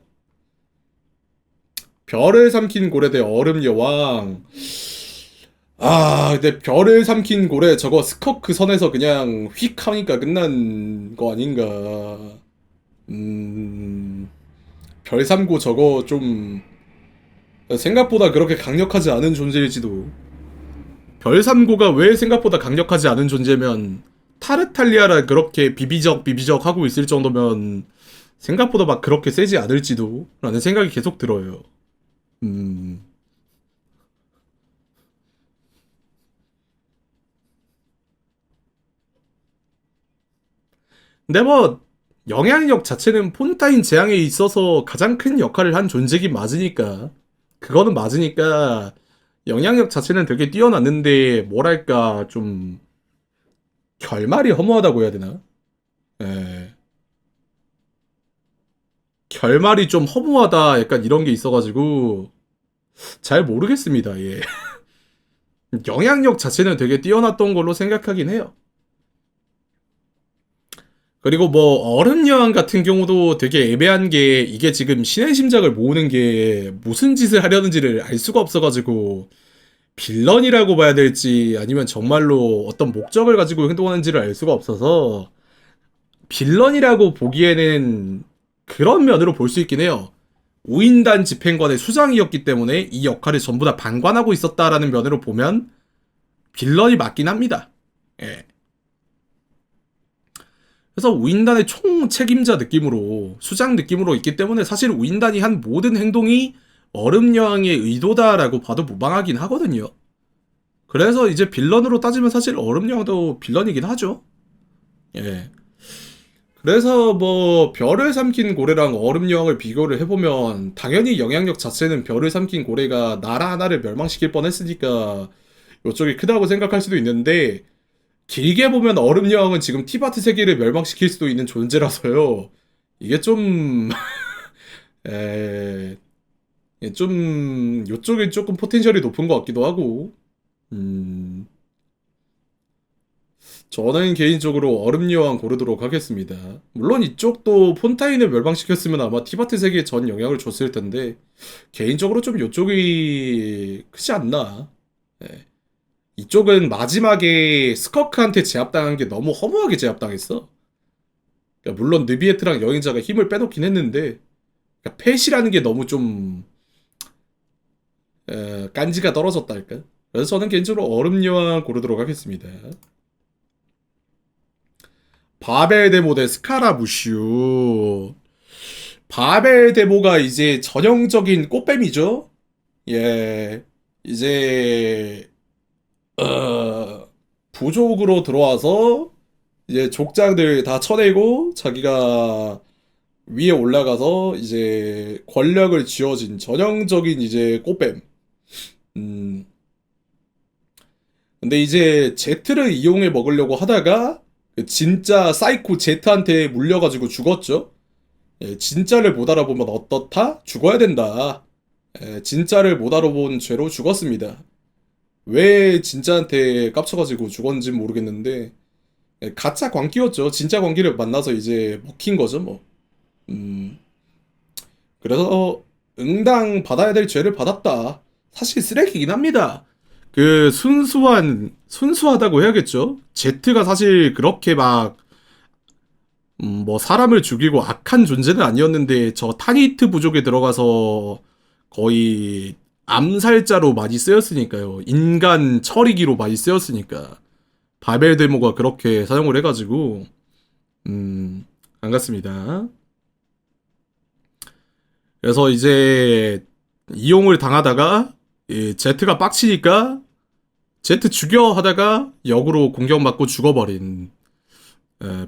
별을 삼킨 고래 대 얼음 여왕. 아, 근데 별을 삼킨 고래 저거 스커크 선에서 그냥 휙 하니까 끝난 거 아닌가. 별 삼고 저거 좀 생각보다 그렇게 강력하지 않은 존재일지도. 별 삼고가 왜 생각보다 강력하지 않은 존재면 타르탈리아라 그렇게 비비적 하고 있을 정도면 생각보다 막 그렇게 세지 않을지도 라는 생각이 계속 들어요. 음. 근데 뭐 영향력 자체는 폰타인 재앙에 있어서 가장 큰 역할을 한 존재긴 맞으니까 그거는 맞으니까 영향력 자체는 되게 뛰어났는데 뭐랄까 좀 결말이 허무하다고 해야 되나? 예. 결말이 좀 허무하다 약간 이런 게 있어가지고 잘 모르겠습니다. 예. 영향력 자체는 되게 뛰어났던 걸로 생각하긴 해요. 그리고 뭐 얼음 여왕 같은 경우도 되게 애매한 게 이게 지금 신의 심장을 모으는 게 무슨 짓을 하려는지를 알 수가 없어가지고 빌런이라고 봐야 될지 아니면 정말로 어떤 목적을 가지고 행동하는지를 알 수가 없어서 빌런이라고 보기에는 그런 면으로 볼 수 있긴 해요. 우인단 집행관의 수장이었기 때문에 이 역할을 전부 다 방관하고 있었다라는 면으로 보면 빌런이 맞긴 합니다. 예. 그래서 우인단의 총 책임자 느낌으로 수장 느낌으로 있기 때문에 사실 우인단이 한 모든 행동이 얼음 여왕의 의도다라고 봐도 무방하긴 하거든요. 그래서 이제 빌런으로 따지면 사실 얼음 여왕도 빌런이긴 하죠. 예. 그래서 뭐 별을 삼킨 고래랑 얼음 여왕을 비교를 해보면 당연히 영향력 자체는 별을 삼킨 고래가 나라 하나를 멸망시킬 뻔했으니까 요쪽이 크다고 생각할 수도 있는데, 길게 보면 얼음 여왕은 지금 티바트 세계를 멸망시킬 수도 있는 존재라서요. 이게 좀, 에, 요쪽이 조금 포텐셜이 높은 것 같기도 하고, 음, 저는 개인적으로 얼음 여왕 고르도록 하겠습니다. 물론 이쪽도 폰타인을 멸망시켰으면 아마 티바트 세계에 전 영향을 줬을 텐데, 개인적으로 좀 요쪽이 크지 않나. 예. 이쪽은 마지막에 스커크한테 제압당한 게 너무 허무하게 제압당했어. 그러니까 물론 느비에트랑 여행자가 힘을 빼놓긴 했는데, 그러니까 펫이라는 게 너무 좀 깐지가 떨어졌달까? 그래서 저는 개인적으로 얼음 여왕 고르도록 하겠습니다. 바벨 데모 대 스카라무슈. 바벨 데모가 이제 전형적인 꽃뱀이죠. 예, 이제 부족으로 들어와서 이제 족장들 다 쳐내고 자기가 위에 올라가서 이제 권력을 쥐어진 전형적인 이제 꽃뱀. 음, 근데 이제 제트를 이용해 먹으려고 하다가 그 진짜 사이코 제트한테 물려가지고 죽었죠. 예, 진짜를 못 알아보면 어떻다? 죽어야 된다. 예, 진짜를 못 알아본 죄로 죽었습니다. 왜 진짜한테 깝쳐가지고 죽었는지 모르겠는데 예, 가짜 광기였죠. 진짜 광기를 만나서 이제 먹힌 거죠, 뭐. 음, 그래서 응당 받아야 될 죄를 받았다. 사실 쓰레기긴 합니다. 그 순수하다고 해야겠죠. 제트가 사실 그렇게 막 뭐 사람을 죽이고 악한 존재는 아니었는데 저 타니트 부족에 들어가서 거의 암살자로 많이 쓰였으니까요. 인간 처리기로 많이 쓰였으니까 바벨 데모가 그렇게 사용을 해가지고 안 같습니다. 그래서 이제 이용을 당하다가 이 제트가 빡치니까 제트 죽여 하다가 역으로 공격받고 죽어버린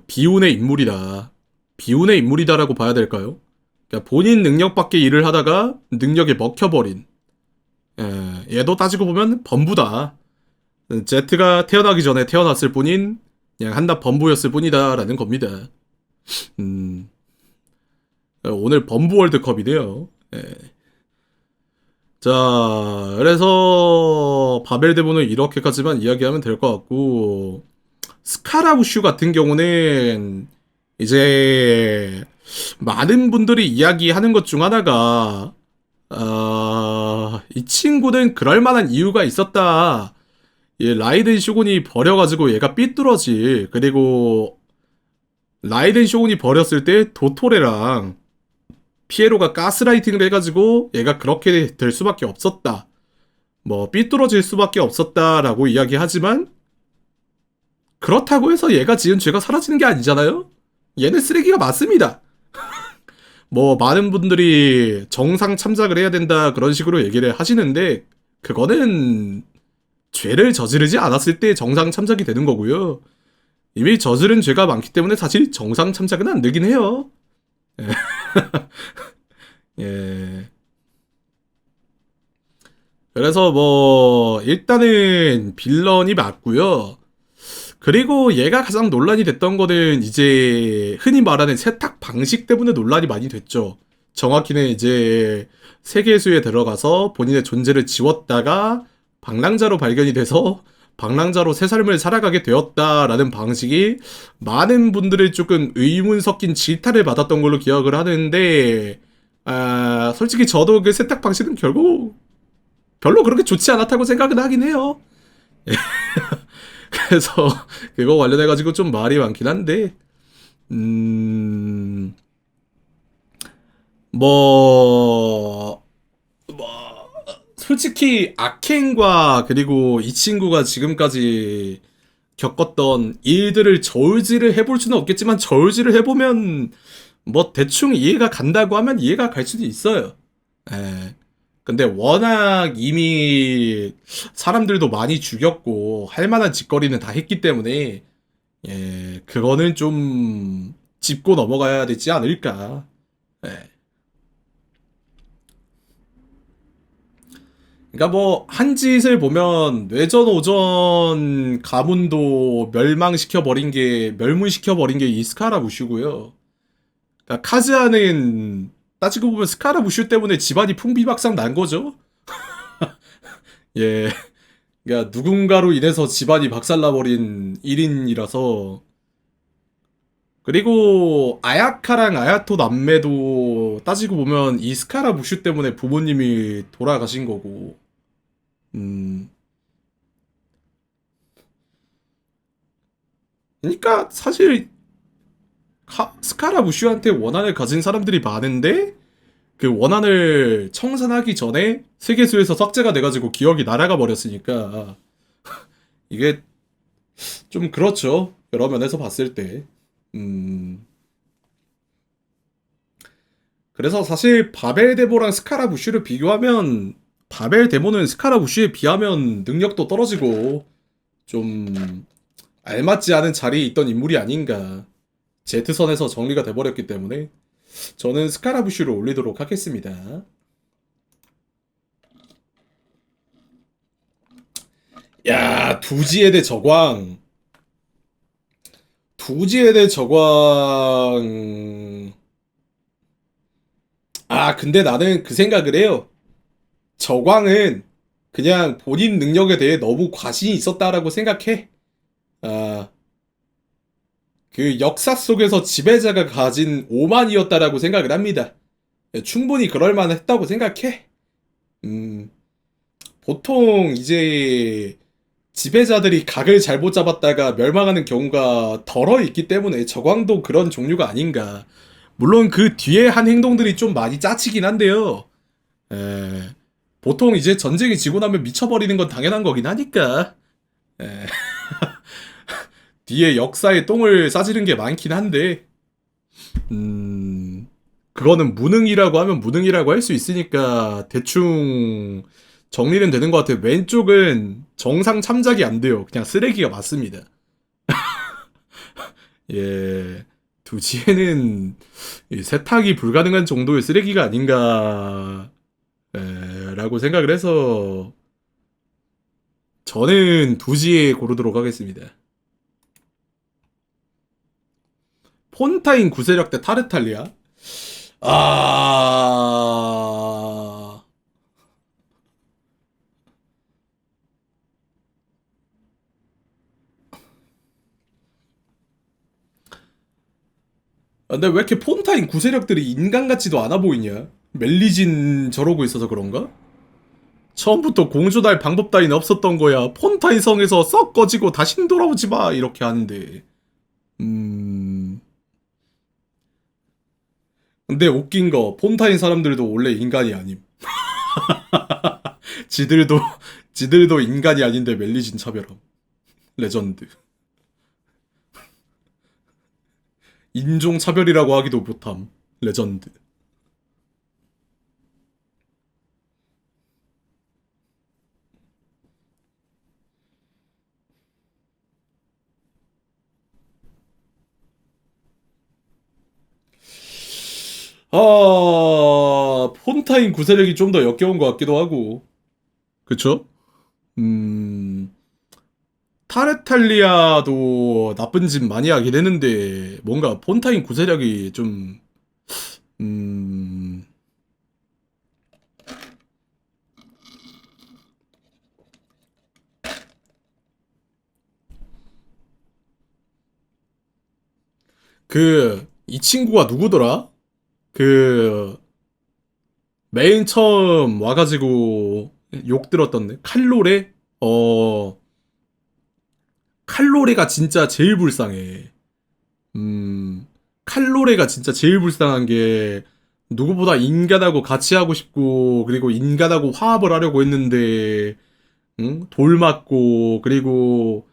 비운의 인물이다. 비운의 인물이다라고 봐야 될까요? 그러니까 본인 능력 밖의 일을 하다가 능력에 먹혀버린 얘도 따지고 보면 범부다. 제트가 태어나기 전에 태어났을 뿐인 그냥 한낱 범부였을 뿐이다라는 겁니다. 오늘 범부 월드컵이네요. 예. 자, 그래서 바벨 데모는 이렇게까지만 이야기하면 될 것 같고 스카라우슈 같은 경우는 이제 많은 분들이 이야기하는 것 중 하나가 이 친구는 그럴 만한 이유가 있었다. 이 라이덴 쇼군이 버려가지고 얘가 삐뚤어지. 그리고 라이덴 쇼군이 버렸을 때 도토레랑 피에로가 가스라이팅을 해가지고 얘가 그렇게 될 수밖에 없었다. 뭐 삐뚤어질 수밖에 없었다라고 이야기하지만 그렇다고 해서 얘가 지은 죄가 사라지는 게 아니잖아요? 얘는 쓰레기가 맞습니다. 뭐 많은 분들이 정상 참작을 해야 된다 그런 식으로 얘기를 하시는데 그거는 죄를 저지르지 않았을 때 정상 참작이 되는 거고요. 이미 저지른 죄가 많기 때문에 사실 정상 참작은 안 되긴 해요. 예. 예. 그래서 뭐 일단은 빌런이 맞고요. 그리고 얘가 가장 논란이 됐던 거는 이제 흔히 말하는 세탁 방식 때문에 논란이 많이 됐죠. 정확히는 이제 세계수에 들어가서 본인의 존재를 지웠다가 방랑자로 발견이 돼서 방랑자로 새 삶을 살아가게 되었다라는 방식이 많은 분들의 조금 의문 섞인 질타를 받았던 걸로 기억을 하는데 솔직히 저도 그 세탁 방식은 결국 별로 그렇게 좋지 않았다고 생각은 하긴 해요. 그래서 그거 관련해가지고 좀 말이 많긴 한데 뭐, 뭐 솔직히 아켄과 그리고 이 친구가 지금까지 겪었던 일들을 저울질을 해볼 수는 없겠지만 저울질을 해보면 뭐 대충 이해가 간다고 하면 이해가 갈 수도 있어요. 예. 근데 워낙 이미 사람들도 많이 죽였고 할 만한 짓거리는 다 했기 때문에 예, 그거는 좀 짚고 넘어가야 되지 않을까. 예. 그러니까 뭐 한 짓을 보면 뇌전 오전 가문도 멸망시켜 버린 게 이 스카라무슈고요. 그러니까 카즈하는 따지고 보면 스카라무슈 때문에 집안이 풍비박산 난 거죠. 예. 그러니까 누군가로 인해서 집안이 박살나버린 1인이라서. 그리고 아야카랑 아야토 남매도 따지고 보면 이 스카라무슈 때문에 부모님이 돌아가신 거고. 음. 그러니까 사실 스카라무슈한테 원한을 가진 사람들이 많은데 그 원한을 청산하기 전에 세계수에서 삭제가 돼가지고 기억이 날아가 버렸으니까 이게 좀 그렇죠. 여러 면에서 봤을 때. 음. 그래서 사실 바벨 데모랑 스카라무슈를 비교하면 바벨 데모는 스카라무슈에 비하면 능력도 떨어지고 좀 알맞지 않은 자리에 있던 인물이 아닌가. Z선에서 정리가 돼버렸기 때문에 저는 스카라무슈를 올리도록 하겠습니다. 야, 두지에 대 저광. 두지에 대 저광. 아, 근데 나는 그 생각을 해요. 저광은 그냥 본인 능력에 대해 너무 과신이 있었다라고 생각해. 아, 그 역사 속에서 지배자가 가진 오만이었다라고 생각을 합니다. 충분히 그럴 만했다고 생각해. 음, 보통 이제 지배자들이 각을 잘못 잡았다가 멸망하는 경우가 덜어 있기 때문에 저광도 그런 종류가 아닌가. 물론 그 뒤에 한 행동들이 좀 많이 짜치긴 한데요. 에, 보통 이제 전쟁이 지고 나면 미쳐버리는 건 당연한 거긴 하니까. 에, 뒤에 역사에 똥을 싸지른 게 많긴 한데, 그거는 무능이라고 하면 무능이라고 할 수 있으니까 대충 정리는 되는 것 같아요. 왼쪽은 정상 참작이 안 돼요. 그냥 쓰레기가 맞습니다. 예. 두지에는 세탁이 불가능한 정도의 쓰레기가 아닌가, 라고 생각을 해서 저는 두지에 고르도록 하겠습니다. 폰타인 구세력 대 타르탈리아? 아, 근데 왜 이렇게 폰타인 구세력들이 인간 같지도 않아 보이냐? 멜리진 저러고 있어서 그런가? 처음부터 공조달 방법 따위는 없었던 거야. 폰타인 성에서 썩 꺼지고 다신 돌아오지 마. 이렇게 하는데. 음. 근데 웃긴 거, 폰타인 사람들도 원래 인간이 아님. 지들도, 지들도 인간이 아닌데 멜리진 차별함. 레전드. 인종 차별이라고 하기도 못함. 레전드. 폰타인 구세력이 좀 더 역겨운 것 같기도 하고. 그쵸? 음, 타르탈리아도 나쁜 짓 많이 하긴 했는데, 뭔가 폰타인 구세력이 좀, 음, 이 친구가 누구더라? 그, 맨 처음 와가지고 욕 들었던데? 칼로레? 칼로레가 진짜 제일 불쌍해. 칼로레가 진짜 제일 불쌍한 게 누구보다 인간하고 같이 하고 싶고 그리고 인간하고 화합을 하려고 했는데 응? 돌 맞고 그리고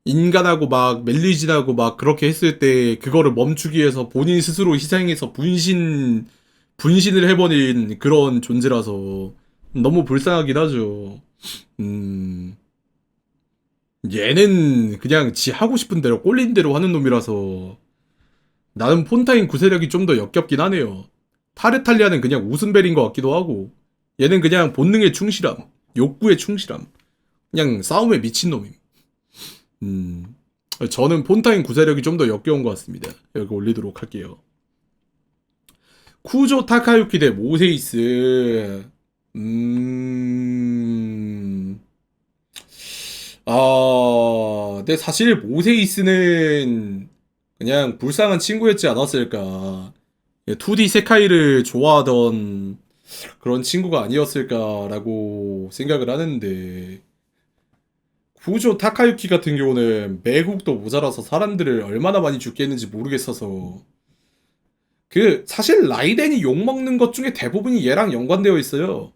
인간하고 막 멜리진하고 막 그렇게 했을 때 그거를 멈추기 위해서 본인 스스로 희생해서 분신을 해버린 그런 존재라서 너무 불쌍하긴 하죠. 음, 얘는 그냥 지 하고 싶은 대로 꼴린 대로 하는 놈이라서 나는 폰타인 구세력이 좀 더 역겹긴 하네요. 타르탈리아는 그냥 웃음벨인 것 같기도 하고 얘는 그냥 본능에 충실함, 욕구에 충실함, 그냥 싸움에 미친놈임. 음, 저는 폰타인 구사력이 좀 더 역겨운 것 같습니다. 여기 올리도록 할게요. 쿠조 타카유키 대 모세이스. 근데 사실 모세이스는 그냥 불쌍한 친구였지 않았을까. 2D 세카이를 좋아하던 그런 친구가 아니었을까라고 생각을 하는데, 구조 타카유키 같은 경우는 매국도 모자라서 사람들을 얼마나 많이 죽게 했는지 모르겠어서, 사실 라이덴이 욕먹는 것 중에 대부분이 얘랑 연관되어 있어요.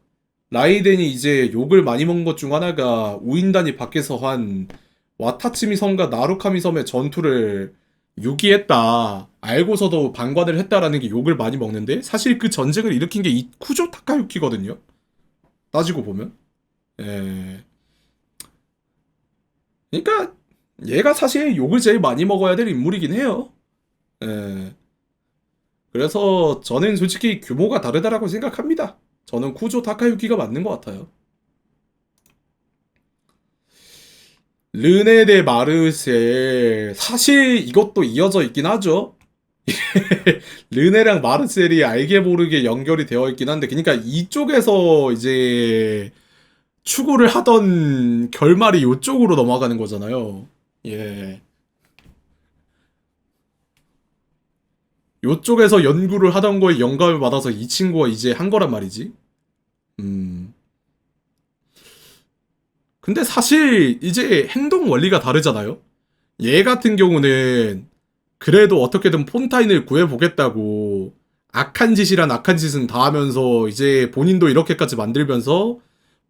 라이덴이 이제 욕을 많이 먹은 것 중 하나가 우인단이 밖에서 한 와타츠미 섬과 나루카미 섬의 전투를 유기했다. 알고서도 방관을 했다라는 게 욕을 많이 먹는데, 사실 그 전쟁을 일으킨 게 이 쿠조 타카유키거든요. 따지고 보면. 예. 그러니까 얘가 사실 욕을 제일 많이 먹어야 될 인물이긴 해요. 예. 그래서 저는 솔직히 규모가 다르다라고 생각합니다. 저는 쿠조 타카유키가 맞는 것 같아요. 르네 대 마르셀. 사실 이것도 이어져 있긴 하죠. 르네랑 마르셀이 알게 모르게 연결이 되어 있긴 한데, 그러니까 이쪽에서 이제 추구를 하던 결말이 이쪽으로 넘어가는 거잖아요. 예. 요쪽에서 연구를 하던 거에 영감을 받아서 이 친구가 이제 한 거란 말이지. 음. 근데 사실 이제 행동 원리가 다르잖아요. 얘 같은 경우는 그래도 어떻게든 폰타인을 구해보겠다고 악한 짓이란 악한 짓은 다 하면서 이제 본인도 이렇게까지 만들면서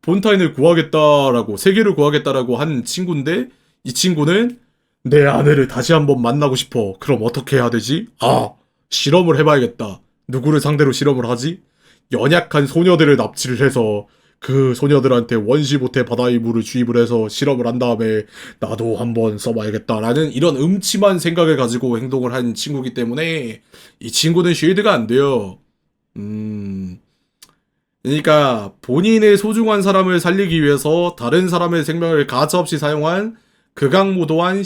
폰타인을 구하겠다라고, 세계를 구하겠다라고 한 친구인데, 이 친구는 내 아내를 다시 한번 만나고 싶어. 그럼 어떻게 해야 되지? 실험을 해봐야겠다. 누구를 상대로 실험을 하지? 연약한 소녀들을 납치를 해서 그 소녀들한테 원시 모태 바다의 물을 주입을 해서 실험을 한 다음에 나도 한번 써봐야겠다라는 이런 음침한 생각을 가지고 행동을 한 친구이기 때문에 이 친구는 쉴드가 안 돼요. 그러니까 본인의 소중한 사람을 살리기 위해서 다른 사람의 생명을 가차없이 사용한 극악무도한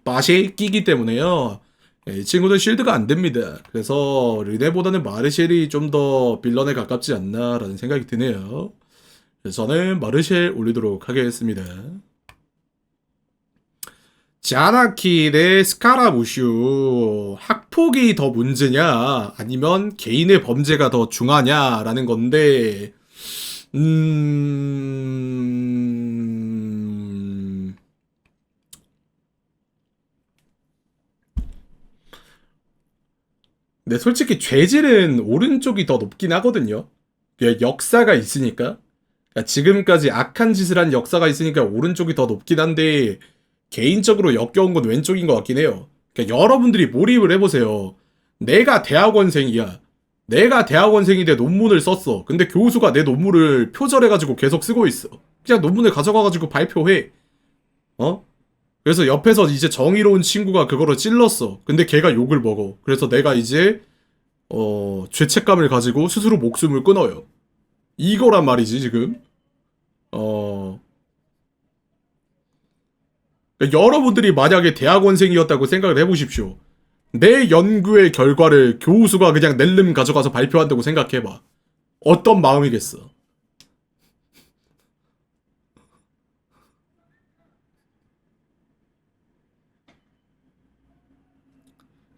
맛에 끼기 때문에요. 이 친구는 쉴드가 안 됩니다. 그래서 르네보다는 마르쉘이 좀 더 빌런에 가깝지 않나라는 생각이 드네요. 그래서 저는 마르쉘 올리도록 하겠습니다. 자나키 대 스카라무슈. 학폭이 더 문제냐 아니면 개인의 범죄가 더 중하냐라는 건데, 근데 솔직히 죄질은 오른쪽이 더 높긴 하거든요. 역사가 있으니까. 그러니까 지금까지 악한 짓을 한 역사가 있으니까 오른쪽이 더 높긴 한데, 개인적으로 역겨운 건 왼쪽인 것 같긴 해요. 그러니까 여러분들이 몰입을 해보세요. 내가 대학원생이야. 내가 대학원생인데 논문을 썼어. 근데 교수가 내 논문을 표절해가지고 계속 쓰고 있어. 그냥 논문을 가져가가지고 발표해. 어? 그래서 옆에서 이제 정의로운 친구가 그거를 찔렀어. 근데 걔가 욕을 먹어. 그래서 내가 이제 죄책감을 가지고 스스로 목숨을 끊어요. 이거란 말이지 지금. 어 그러니까 여러분들이 만약에 대학원생이었다고 생각을 해보십시오. 내 연구의 결과를 교수가 그냥 낼름 가져가서 발표한다고 생각해봐. 어떤 마음이겠어?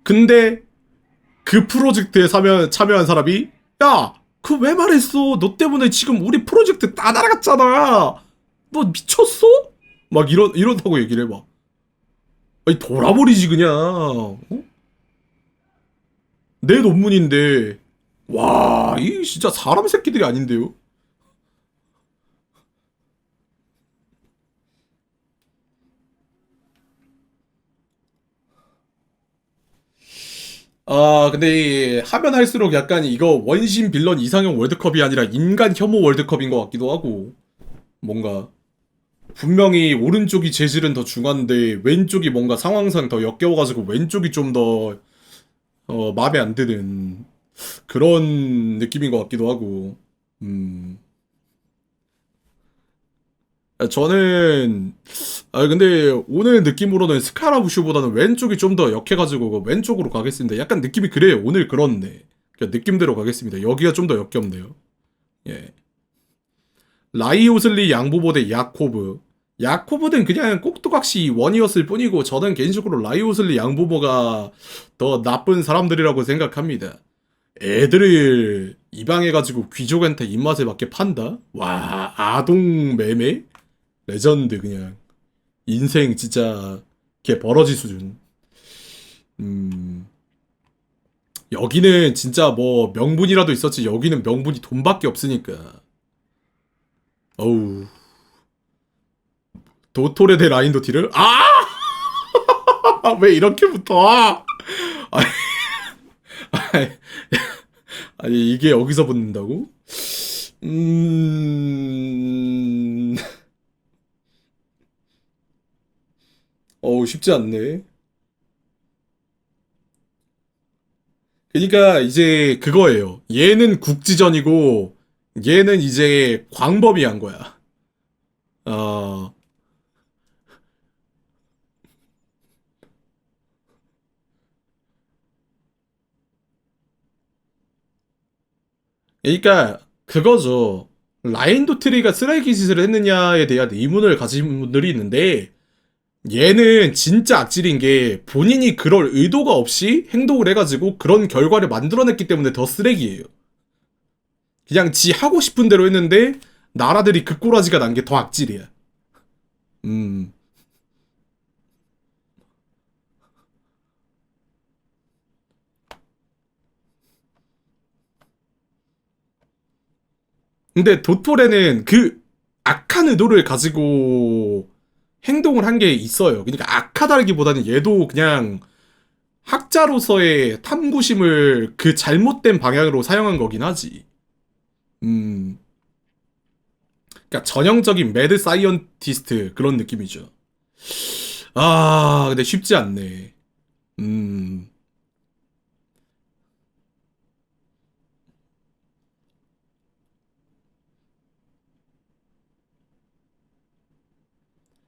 근데 그 프로젝트에 참여한 사람이, 야, 그 왜 말했어? 너 때문에 지금 우리 프로젝트 다 날아갔잖아. 너 미쳤어? 막 이런다고 얘기를 해봐. 아니, 돌아버리지 그냥. 내 논문인데. 와, 이 진짜 사람 새끼들이 아닌데요? 근데 하면 할수록 약간 이거 원신 빌런 이상형 월드컵이 아니라 인간 혐오 월드컵인 것 같기도 하고, 뭔가 분명히 오른쪽이 재질은 더 중한데 왼쪽이 뭔가 상황상 더 역겨워가지고 왼쪽이 좀 더 마음에 안 드는 그런 느낌인 것 같기도 하고. 음. 저는 근데 오늘 느낌으로는 스카라부슈보다는 왼쪽이 좀 더 역해가지고 그 왼쪽으로 가겠습니다. 약간 느낌이 그래요. 오늘 그렇네. 그냥 느낌대로 가겠습니다. 여기가 좀 더 역겹네요. 예. 라이오슬리 양보보 대 야코브. 야코브는 그냥 꼭두각시 원이었을 뿐이고 저는 개인적으로 라이오슬리 양보보가 더 나쁜 사람들이라고 생각합니다. 애들을 입양해가지고 귀족한테 입맛에 맞게 판다? 와, 아동 매매? 레전드 그냥. 인생 진짜 개 버러지 수준. 음, 여기는 진짜 뭐 명분이라도 있었지 여기는 명분이 돈밖에 없으니까. 어우. 도토레 대 라인도티를? 아! 왜 이렇게 붙어? 아니, 아니, 아니, 이게 여기서 붙는다고? 음, 어우, 쉽지 않네. 그러니까 이제 그거예요. 얘는 국지전이고, 얘는 이제 광범위 한 거야. 어, 그러니까 그거죠. 라인도트리가 쓰레기 짓을 했느냐에 대한 의문을 가진 분들이 있는데, 얘는 진짜 악질인 게 본인이 그럴 의도가 없이 행동을 해가지고 그런 결과를 만들어냈기 때문에 더 쓰레기예요. 그냥 지 하고 싶은 대로 했는데 나라들이 그 꼬라지가 난 게 더 악질이야. 음. 근데 도토레는 그 악한 의도를 가지고 행동을 한 게 있어요. 그러니까 악하다기보다는 얘도 그냥 학자로서의 탐구심을 그 잘못된 방향으로 사용한 거긴 하지. 음. 그러니까 전형적인 매드 사이언티스트 그런 느낌이죠. 아, 근데 쉽지 않네. 음.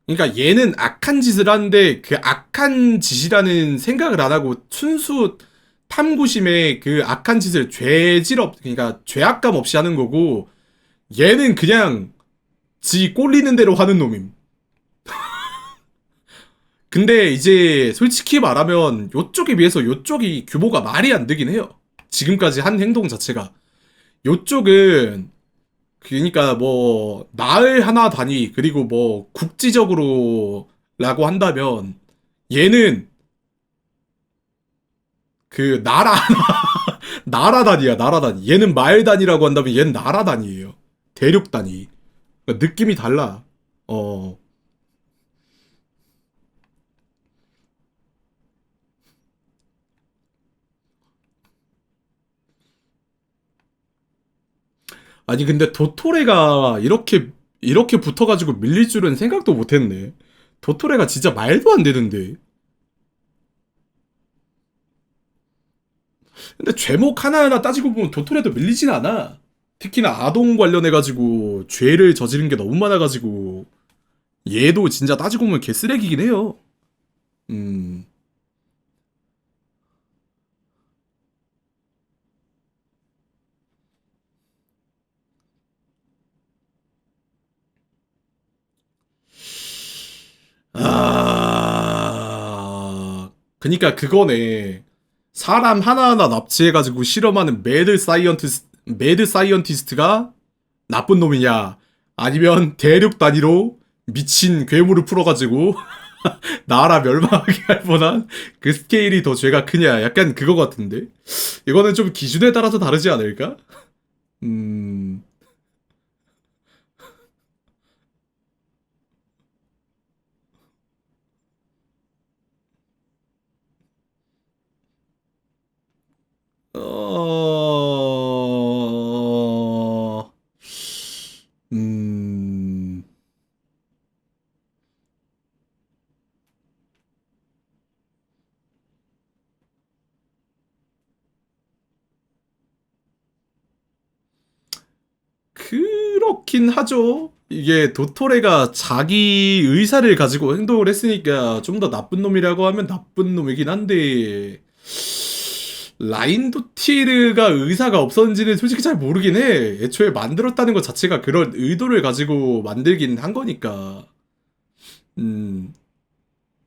그러니까 얘는 악한 짓을 하는데 그 악한 짓이라는 생각을 안 하고 순수 탐구심에 그 악한 짓을 그러니까 죄악감 없이 하는 거고 얘는 그냥 지 꼴리는 대로 하는 놈임. 근데 이제 솔직히 말하면 요쪽에 비해서 요쪽이 규모가 말이 안 되긴 해요. 지금까지 한 행동 자체가. 요쪽은 그러니까 뭐 나을 하나 단위 그리고 뭐 국지적으로라고 한다면 얘는 그 나라 나라 단위야 나라 단위. 얘는 마일 단위라고 한다면 얘는 나라 단위예요. 대륙 단위. 그러니까 느낌이 달라. 어. 아니 근데 도토레가 이렇게 붙어가지고 밀릴 줄은 생각도 못했네. 도토레가 진짜 말도 안 되는데. 근데 죄목 하나하나 따지고 보면 도토레도 밀리진 않아. 특히나 아동 관련해가지고 죄를 저지른 게 너무 많아가지고 얘도 진짜 따지고 보면 개쓰레기긴 해요. 음. 그니까 그거네. 사람 하나하나 납치해가지고 실험하는 매드 사이언티스트가 나쁜 놈이냐? 아니면 대륙 단위로 미친 괴물을 풀어가지고 나라 멸망하게 할 뻔한 그 스케일이 더 죄가 크냐? 약간 그거 같은데? 이거는 좀 기준에 따라서 다르지 않을까? 음, 어, 음, 그렇긴 하죠. 이게 도토레가 자기 의사를 가지고 행동을 했으니까 좀 더 나쁜 놈이라고 하면 나쁜 놈이긴 한데 라인도티르가 의사가 없었는지는 솔직히 잘 모르긴 해. 애초에 만들었다는 것 자체가 그런 의도를 가지고 만들긴 한 거니까.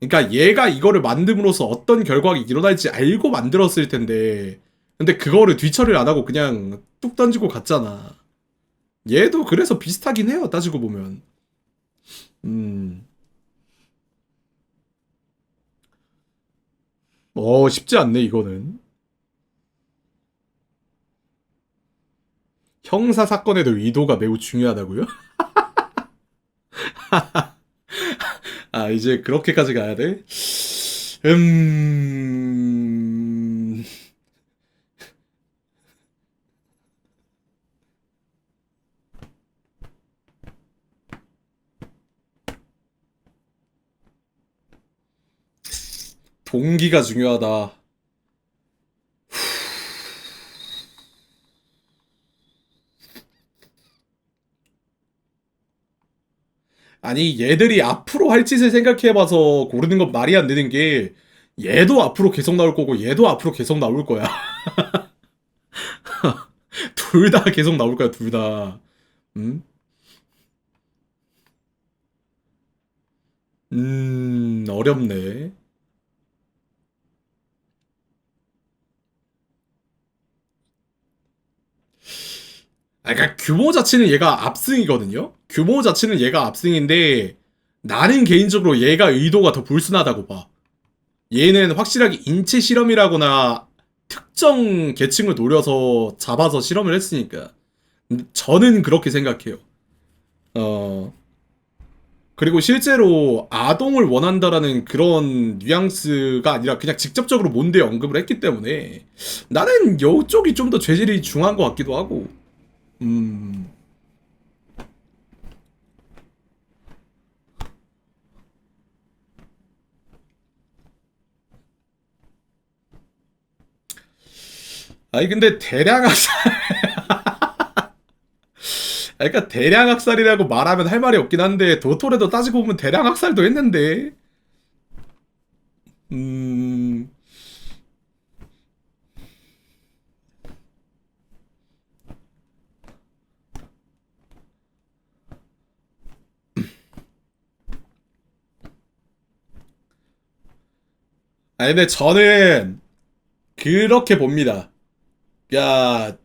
그러니까 얘가 이거를 만듦으로써 어떤 결과가 일어날지 알고 만들었을 텐데 근데 그거를 뒤처리를 안 하고 그냥 뚝 던지고 갔잖아. 얘도 그래서 비슷하긴 해요, 따지고 보면. 쉽지 않네, 이거는. 형사 사건에도 의도가 매우 중요하다고요? 아, 이제 그렇게까지 가야 돼? 음... 동기가 중요하다. 아니, 얘들이 앞으로 할 짓을 생각해봐서 고르는 건 말이 안 되는 게, 얘도 앞으로 계속 나올 거고, 얘도 앞으로 계속 나올 거야. 둘 다 계속 나올 거야, 둘 다. 음? 어렵네. 그러니까 규모 자체는 얘가 압승이거든요? 규모 자체는 얘가 압승인데, 나는 개인적으로 얘가 의도가 더 불순하다고 봐. 얘는 확실하게 인체 실험이라거나 특정 계층을 노려서 잡아서 실험을 했으니까. 저는 그렇게 생각해요. 어, 그리고 실제로 아동을 원한다라는 그런 뉘앙스가 아니라 그냥 직접적으로 몬드에 언급을 했기 때문에 나는 이쪽이 좀 더 죄질이 중한 것 같기도 하고. 음, 아니, 근데 대량 학살, 그러니까 대량 학살이라고 말하면 할 말이 없긴 한데, 도토레도 따지고 보면 대량 학살도 했는데, 음, 아니, 근데 저는 그렇게 봅니다. 야,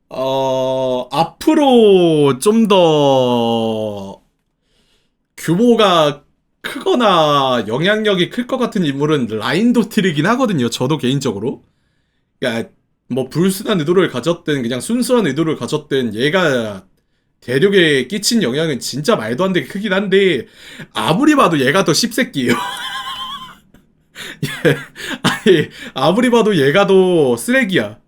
어, 앞으로 좀 더 규모가 크거나 영향력이 클 것 같은 인물은 라인도트이긴 하거든요. 저도 개인적으로. 그러니까 뭐 불순한 의도를 가졌든 그냥 순수한 의도를 가졌든 얘가 대륙에 끼친 영향은 진짜 말도 안 되게 크긴 한데 아무리 봐도 얘가 더 씹새끼예요. 아니 아무리 봐도 얘가 더 쓰레기야.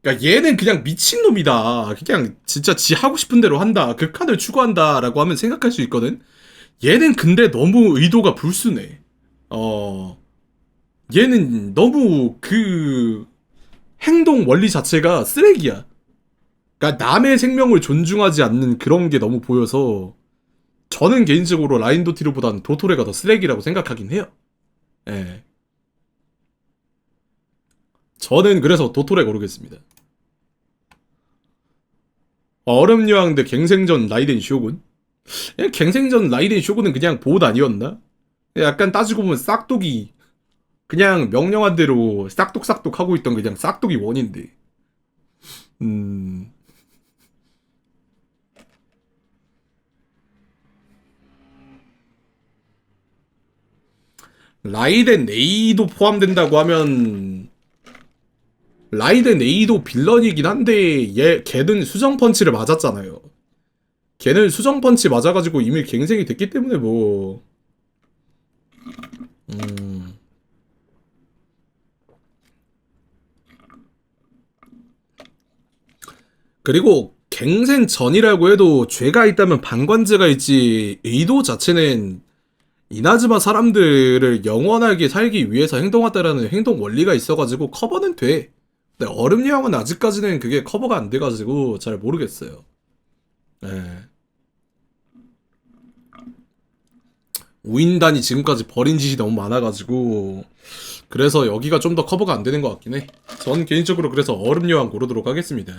그러니까 얘는 그냥 미친놈이다. 그냥 진짜 지 하고 싶은 대로 한다. 극한을 추구한다라고 하면 생각할 수 있거든. 얘는 근데 너무 의도가 불순해. 어, 얘는 너무 그 행동 원리 자체가 쓰레기야. 그러니까 남의 생명을 존중하지 않는 그런 게 너무 보여서 저는 개인적으로 라인도티르보다는 도토레가 더 쓰레기라고 생각하긴 해요. 예. 저는 그래서 도토레 고르겠습니다. 얼음 여왕 대 갱생전 라이덴 쇼군? 갱생전 라이덴 쇼군은 그냥 보옷 아니었나? 약간 따지고 보면 싹둑이 그냥 명령한 대로 싹둑싹둑 하고 있던 그냥 싹둑이 원인데. 음. 라이덴 A도 포함된다고 하면 라이덴 A도 빌런이긴 한데 걔는 수정 펀치를 맞았잖아요. 걔는 수정 펀치 맞아가지고 이미 갱생이 됐기 때문에 뭐. 음. 그리고 갱생 전이라고 해도 죄가 있다면 방관죄가 있지 의도 자체는 이나즈마 사람들을 영원하게 살기 위해서 행동하다라는 행동 원리가 있어가지고 커버는 돼. 근데 얼음 여왕은 아직까지는 그게 커버가 안 돼가지고 잘 모르겠어요. 예. 우인단이 지금까지 버린 짓이 너무 많아가지고 그래서 여기가 좀 더 커버가 안 되는 것 같긴 해. 전 개인적으로 그래서 얼음 여왕 고르도록 하겠습니다.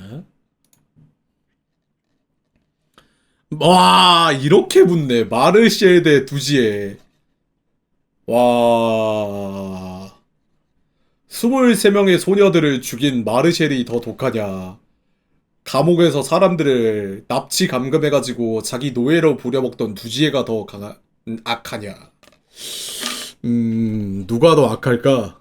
와, 이렇게 붙네. 마르시에 대 두지에. 와. 23명의 소녀들을 죽인 마르셸이 더 독하냐. 감옥에서 사람들을 납치 감금해가지고 자기 노예로 부려먹던 두지애가 더 악하냐. 누가 더 악할까?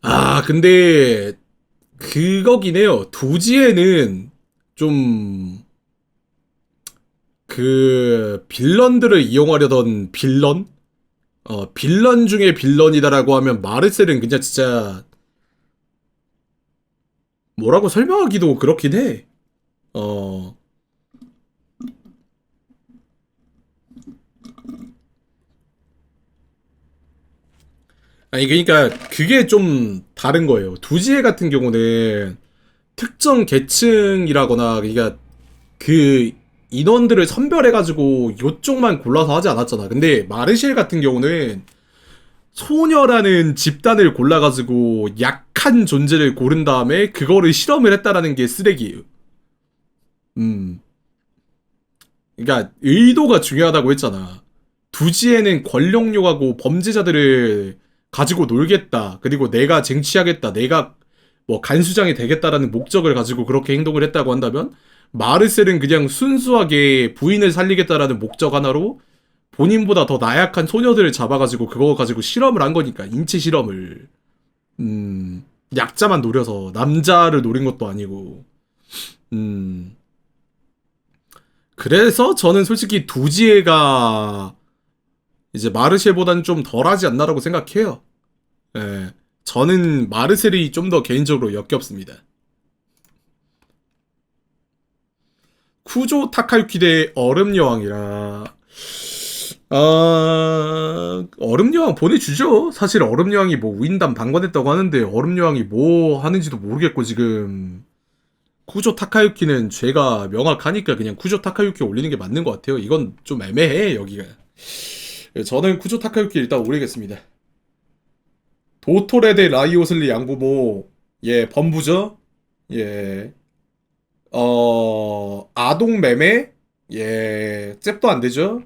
아, 근데 그거긴 해요. 도지에는 좀 그 빌런들을 이용하려던 빌런? 빌런 중에 빌런이다라고 하면 마르셀은 그냥 진짜 뭐라고 설명하기도 그렇긴 해. 어. 아니 그러니까 그게 좀 다른 거예요. 두지에 같은 경우는 특정 계층이라거나 그러니까 그 인원들을 선별해가지고 요쪽만 골라서 하지 않았잖아. 근데 마르실 같은 경우는 소녀라는 집단을 골라가지고 약한 존재를 고른 다음에 그거를 실험을 했다라는 게 쓰레기예요. 음. 그러니까 의도가 중요하다고 했잖아. 두지에는 권력욕하고 범죄자들을 가지고 놀겠다. 그리고 내가 쟁취하겠다. 내가 뭐 간수장이 되겠다라는 목적을 가지고 그렇게 행동을 했다고 한다면 마르셀은 그냥 순수하게 부인을 살리겠다라는 목적 하나로 본인보다 더 나약한 소녀들을 잡아가지고 그거 가지고 실험을 한 거니까 인체 실험을 약자만 노려서 남자를 노린 것도 아니고 그래서 저는 솔직히 두지에가 이제 마르셀보다는 좀 덜하지 않나라고 생각해요. 예. 저는 마르셀이 좀 더 개인적으로 역겹습니다. 쿠조 타카유키 대 얼음 여왕이라. 얼음 여왕 보내주죠. 사실 얼음 여왕이 뭐 우인단 방관했다고 하는데 얼음 여왕이 뭐 하는지도 모르겠고 지금 쿠조 타카유키는 죄가 명확하니까 그냥 쿠조 타카유키 올리는 게 맞는 것 같아요. 이건 좀 애매해 여기가. 저는 쿠조 타카유키 일단 올리겠습니다. 도토레 대 라이오슬리 양부모. 예, 범부죠. 예. 아동 매매? 예, 잽도 안 되죠.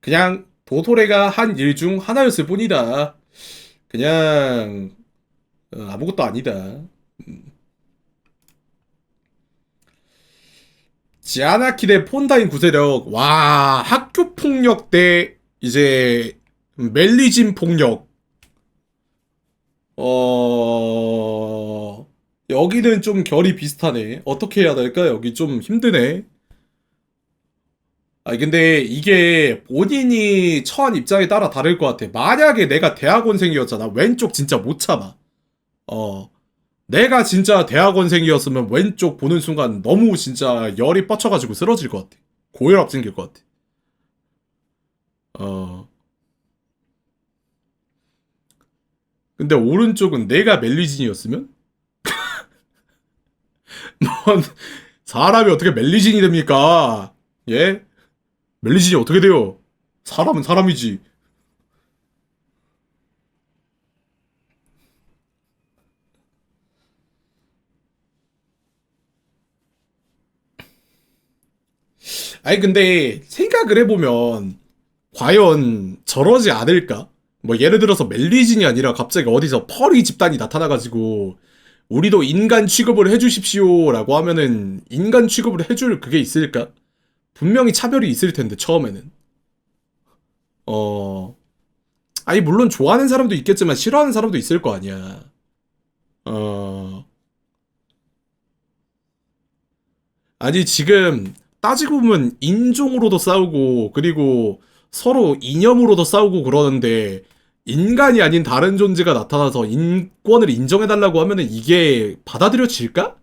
그냥 도토레가 한 일 중 하나였을 뿐이다. 그냥 아무것도 아니다. 지아나키 대 폰다인 구세력. 와, 학교 폭력 대 이제 멜리진 폭력. 여기는 좀 결이 비슷하네. 어떻게 해야 될까? 여기 좀 힘드네. 아니 근데 이게 본인이 처한 입장에 따라 다를 것 같아. 만약에 내가 대학원생이었잖아. 왼쪽 진짜 못 참아. 어. 내가 진짜 대학원생이었으면 왼쪽 보는 순간 너무 진짜 열이 뻗쳐가지고 쓰러질 것 같아. 고혈압 생길 것 같아. 어. 근데 오른쪽은 내가 멜리진이었으면? 뭔 사람이 어떻게 멜리진이 됩니까? 예? 멜리진이 어떻게 돼요? 사람은 사람이지. 아니 근데 생각을 해보면 과연 저러지 않을까? 뭐 예를 들어서 멜리진이 아니라 갑자기 어디서 펄이 집단이 나타나가지고 우리도 인간 취급을 해주십시오라고 하면은 인간 취급을 해줄 그게 있을까? 분명히 차별이 있을 텐데 처음에는. 어. 아니 물론 좋아하는 사람도 있겠지만 싫어하는 사람도 있을 거 아니야. 어. 아니 지금 따지고 보면 인종으로도 싸우고 그리고 서로 이념으로도 싸우고 그러는데 인간이 아닌 다른 존재가 나타나서 인권을 인정해달라고 하면은 이게 받아들여질까?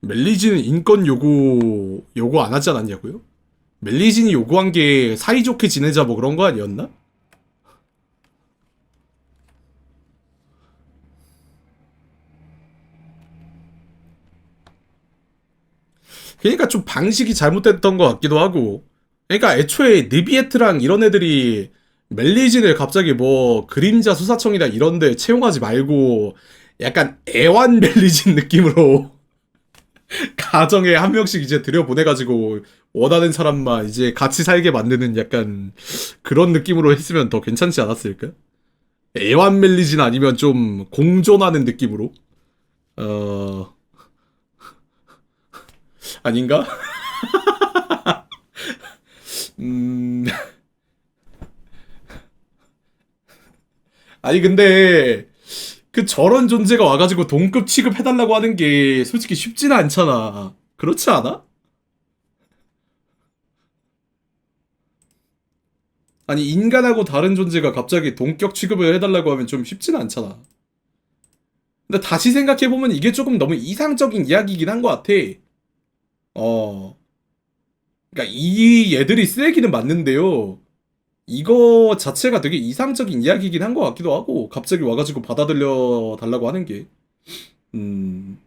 멜리진은 인권 요구 안 하지 않았냐고요? 멜리진이 요구한 게 사이좋게 지내자 뭐 그런 거 아니었나? 그러니까 좀 방식이 잘못됐던 것 같기도 하고. 그러니까 애초에 느비에트랑 이런 애들이 멜리진을 갑자기 뭐 그림자 수사청이나 이런 데 채용하지 말고 약간 애완 멜리진 느낌으로 가정에 한 명씩 이제 들여보내가지고 원하는 사람만 이제 같이 살게 만드는 약간 그런 느낌으로 했으면 더 괜찮지 않았을까? 애완 멜리진 아니면 좀 공존하는 느낌으로? 어... 아닌가? 음... 아니 근데 그 저런 존재가 와가지고 동급 취급해달라고 하는 게 솔직히 쉽지는 않잖아. 그렇지 않아? 아니 인간하고 다른 존재가 갑자기 동격 취급을 해달라고 하면 좀 쉽지는 않잖아. 근데 다시 생각해보면 이게 조금 너무 이상적인 이야기이긴 한 것 같아. 어. 그러니까 이 얘들이 쓰레기는 맞는데요. 이거 자체가 되게 이상적인 이야기이긴 한 것 같기도 하고 갑자기 와가지고 받아들여 달라고 하는 게. 음.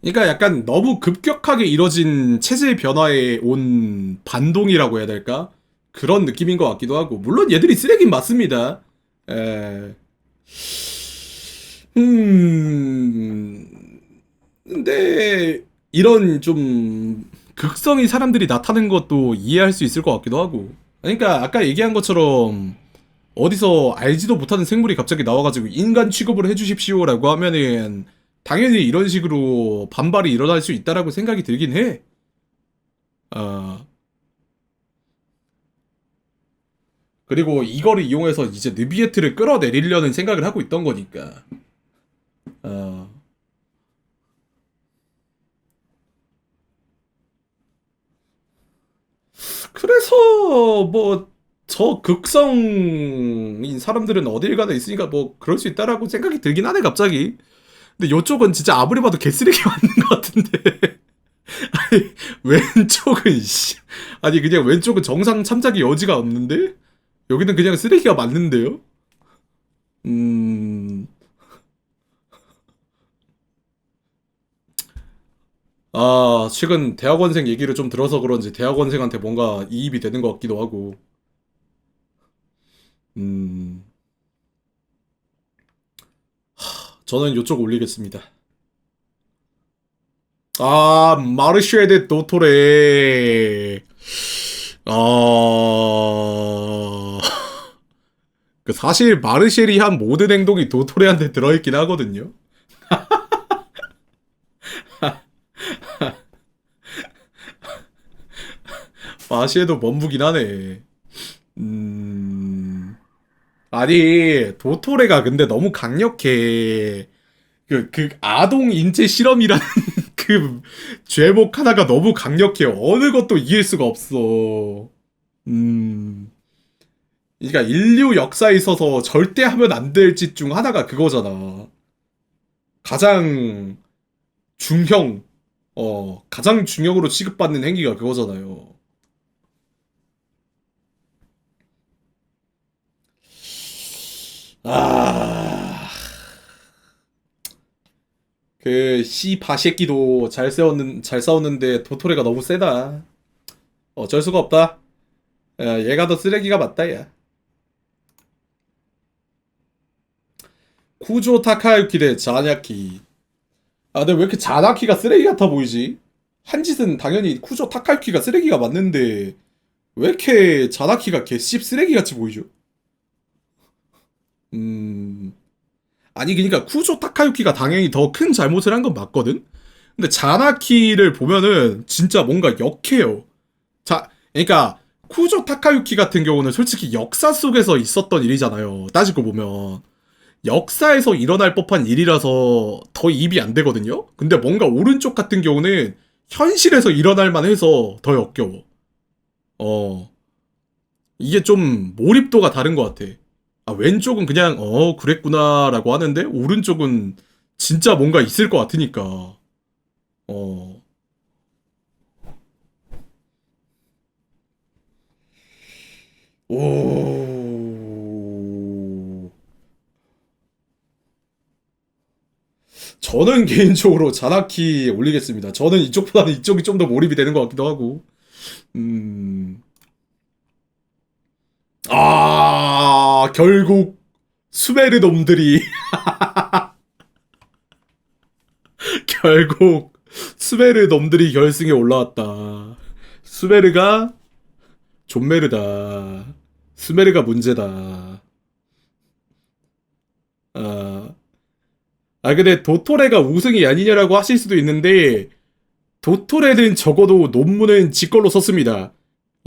그러니까 약간 너무 급격하게 이뤄진 체제 변화에 온 반동이라고 해야 될까? 그런 느낌인 것 같기도 하고. 물론 얘들이 쓰레긴 맞습니다. 에... 음... 근데 이런 좀 극성인 사람들이 나타낸 것도 이해할 수 있을 것 같기도 하고. 그러니까 아까 얘기한 것처럼 어디서 알지도 못하는 생물이 갑자기 나와가지고 인간 취급을 해주십시오라고 하면은 당연히 이런 식으로 반발이 일어날 수 있다라고 생각이 들긴 해. 어, 그리고 이거를 이용해서 이제 느비에트를 끌어내리려는 생각을 하고 있던 거니까. 어, 그래서 뭐 저 극성인 사람들은 어딜 가나 있으니까 뭐 그럴 수 있다라고 생각이 들긴 하네 갑자기. 근데 요쪽은 진짜 아무리 봐도 개쓰레기 맞는 것 같은데. 아니, 왼쪽은 씨. 아니 그냥 왼쪽은 정상 참작의 여지가 없는데 여기는 그냥 쓰레기가 맞는데요? 음... 아, 최근 대학원생 얘기를 좀 들어서 그런지 대학원생한테 뭔가 이입이 되는 것 같기도 하고. 음... 저는 요쪽 올리겠습니다. 아, 마르쉐데 도토레. 아, 그 사실 마르쉘이 한 모든 행동이 도토레한테 들어있긴 하거든요. 마시에도 멋무긴 하네. 아니, 도토레가 근데 너무 강력해. 그 아동 인체 실험이라는 그 죄목 하나가 너무 강력해. 어느 것도 이길 수가 없어. 음. 그러니까 인류 역사에 있어서 절대 하면 안 될 짓 중 하나가 그거잖아. 가장 중형, 가장 중형으로 취급받는 행위가 그거잖아요. 아, 그, 씨 바새끼도 잘 싸웠는데 도토레가 너무 세다. 어쩔 수가 없다. 야, 얘가 더 쓰레기가 맞다, 야. 쿠조 타카유키 대 자냐키. 아, 근데 왜 이렇게 자나키가 쓰레기 같아 보이지? 한 짓은 당연히 쿠조 타카유키가 쓰레기가 맞는데 왜 이렇게 자나키가 개씹 쓰레기 같이 보이죠? 음, 아니 그러니까 쿠조 타카유키가 당연히 더 큰 잘못을 한 건 맞거든. 근데 자나키를 보면은 진짜 뭔가 역해요. 자, 그러니까 쿠조 타카유키 같은 경우는 솔직히 역사 속에서 있었던 일이잖아요. 따지고 보면 역사에서 일어날 법한 일이라서 더 입이 안 되거든요. 근데 뭔가 오른쪽 같은 경우는 현실에서 일어날 만해서 더 역겨워. 어, 이게 좀 몰입도가 다른 것 같아. 아, 왼쪽은 그냥 그랬구나라고 하는데 오른쪽은 진짜 뭔가 있을 것 같으니까. 어. 오. 저는 개인적으로 자나키 올리겠습니다. 저는 이쪽보다는 이쪽이 좀 더 몰입이 되는 것 같기도 하고. 음. 결국 수메르 놈들이 결국 수메르 놈들이 결승에 올라왔다. 수메르가 존메르다. 수메르가 문제다. 아, 근데 도토레가 우승이 아니냐라고 하실 수도 있는데 도토레는 적어도 논문은 지 걸로 썼습니다.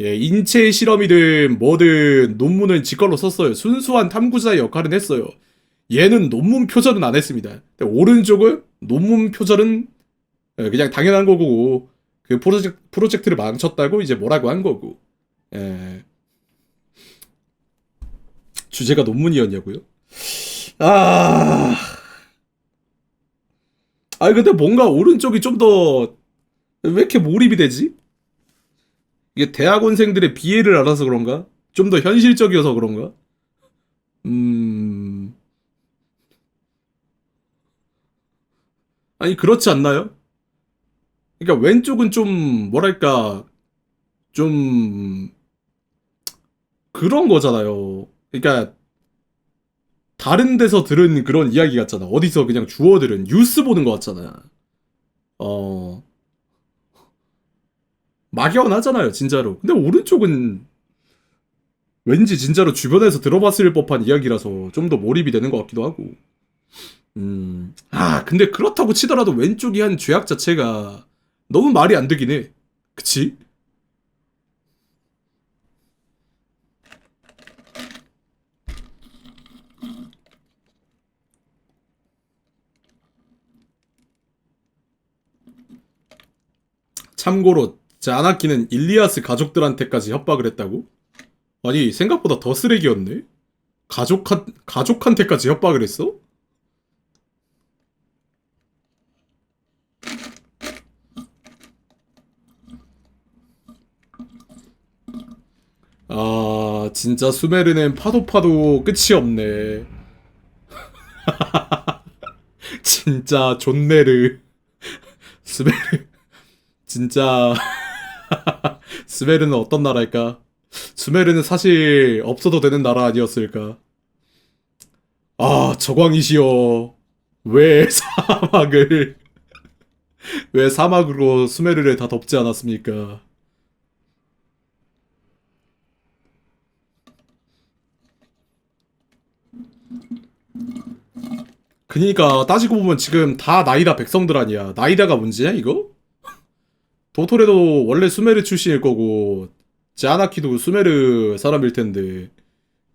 예, 인체 실험이든 뭐든 논문은 지 걸로 썼어요. 순수한 탐구자의 역할은 했어요. 얘는 논문 표절은 안 했습니다. 근데 오른쪽은 논문 표절은 그냥 당연한 거고 그 프로젝트를 망쳤다고 이제 뭐라고 한 거고. 예, 주제가 논문이었냐고요? 아, 근데 뭔가 오른쪽이 좀 더 왜 이렇게 몰입이 되지? 이게 대학원생들의 비애를 알아서 그런가? 좀 더 현실적이어서 그런가? 음, 아니 그렇지 않나요? 그러니까 왼쪽은 좀 뭐랄까 좀 그런 거잖아요. 그러니까 다른 데서 들은 그런 이야기 같잖아. 어디서 그냥 주워 들은 뉴스 보는 거 같잖아. 어, 막연하잖아요, 진짜로. 근데 오른쪽은 왠지 진짜로 주변에서 들어봤을 법한 이야기라서 좀 더 몰입이 되는 것 같기도 하고. 근데 그렇다고 치더라도 왼쪽이 한 죄악 자체가 너무 말이 안 되긴 해. 그치? 참고로, 자나키는 일리아스 가족들한테까지 협박을 했다고? 아니, 생각보다 더 쓰레기였네? 가족한테까지 협박을 했어? 진짜 수메르는 파도 파도 끝이 없네. 진짜 존메르. 스메르. 진짜 스메르는 어떤 나라일까? 수메르는 사실 없어도 되는 나라 아니었을까? 저광이시여. 왜 사막을 왜 사막으로 수메르를 다 덮지 않았습니까? 그니까 따지고 보면 지금 다 나이다 백성들 아니야. 나이다가 문제야 이거? 도토레도 원래 수메르 출신일 거고 자나키도 수메르 사람일 텐데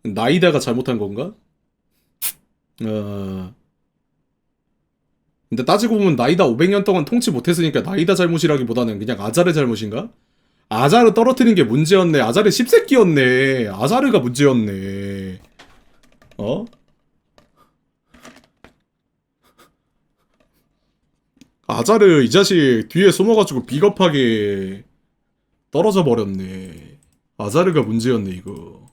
나이다가 잘못한 건가? 어... 근데 따지고 보면 나이다 500년 동안 통치 못했으니까 나이다 잘못이라기보다는 그냥 아자르 잘못인가? 아자르 떨어뜨린 게 문제였네. 아자르 씹새끼였네. 아자르가 문제였네. 어? 아자르 이 자식 뒤에 숨어가지고 비겁하게 떨어져 버렸네. 아자르가 문제였네 이거.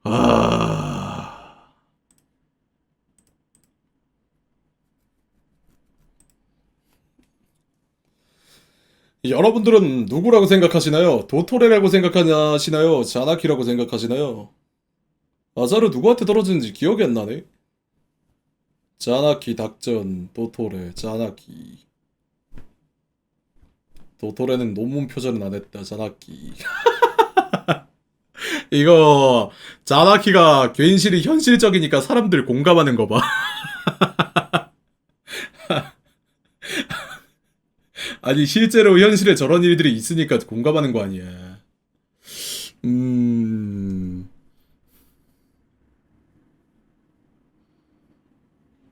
아... 여러분들은 누구라고 생각하시나요? 도토레라고 생각하시나요? 자나키라고 생각하시나요? 아자르 누구한테 떨어지는지 기억이 안 나네. 자나키 닥전 도토레 자나키. 도토레는 논문 표절은 안 했다. 자나키. 이거 자나키가 괜시리 현실적이니까 사람들 공감하는 거 봐. 아니 실제로 현실에 저런 일들이 있으니까 공감하는 거 아니야.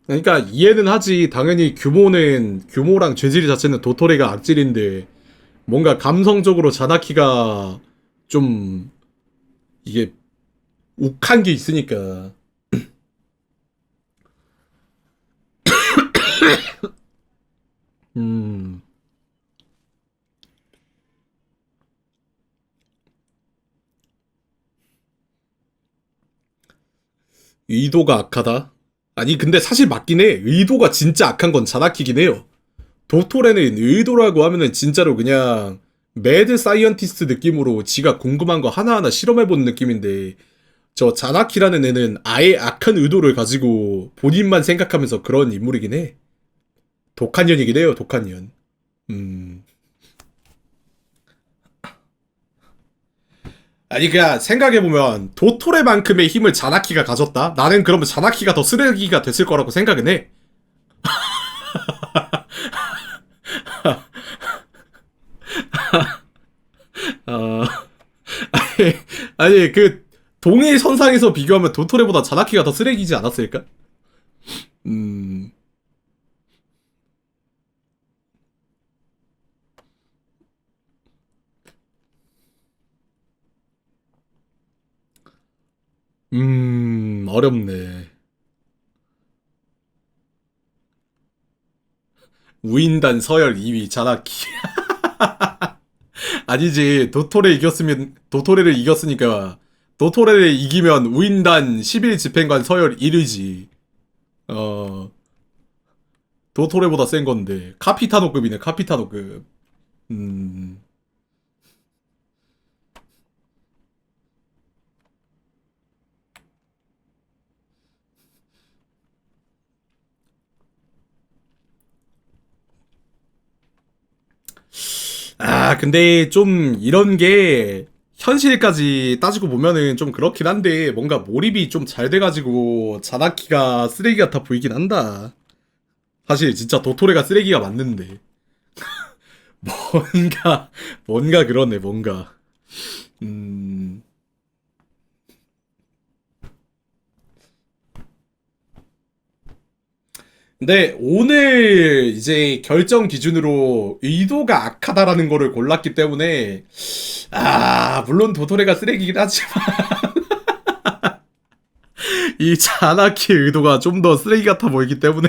그러니까 이해는 하지. 당연히 규모랑 죄질 자체는 도토레가 악질인데 뭔가 감성적으로 자나키가 좀 이게 욱한 게 있으니까. 음. 의도가 악하다? 아니 근데 사실 맞긴 해. 의도가 진짜 악한 건 자나키긴 해요. 도토레는 의도라고 하면은 진짜로 그냥 매드 사이언티스트 느낌으로 지가 궁금한 거 하나하나 실험해보는 느낌인데 저 자나키라는 애는 아예 악한 의도를 가지고 본인만 생각하면서 그런 인물이긴 해. 독한 년이긴 해요, 독한 년. 아니 그냥 생각해보면 도토레만큼의 힘을 자나키가 가졌다? 나는 그러면 자나키가 더 쓰레기가 됐을 거라고 생각은 해. 어... 아니, 아니 그 동일선상에서 비교하면 도토레보다 자나키가 더 쓰레기지 않았을까? 음... 어렵네. 우인단 서열 2위 자나키. 아니지, 도토레를 이겼으니까, 도토레를 이기면 우인단 11 집행관 서열 1위지. 어, 도토레보다 센 건데. 카피타노급이네, 카피타노급. 음, 근데 좀 이런 게, 현실까지 따지고 보면은 좀 그렇긴 한데, 뭔가 몰입이 좀 잘 돼가지고, 자나키가 쓰레기 같아 보이긴 한다. 사실 진짜 도토레가 쓰레기가 맞는데. 뭔가, 뭔가 그러네, 뭔가. 음, 근데 오늘 이제 결정 기준으로 의도가 악하다라는 거를 골랐기 때문에, 물론 도토레가 쓰레기긴 하지만, 이 자나키의 의도가 좀 더 쓰레기 같아 보이기 때문에,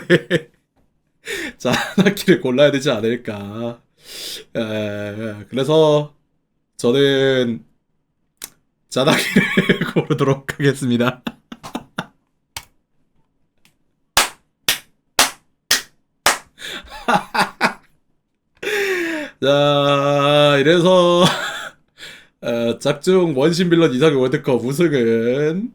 자나키를 골라야 되지 않을까. 그래서 저는 자나키를 고르도록 하겠습니다. 자, 이래서 작중 원신 빌런 이상의 월드컵 우승은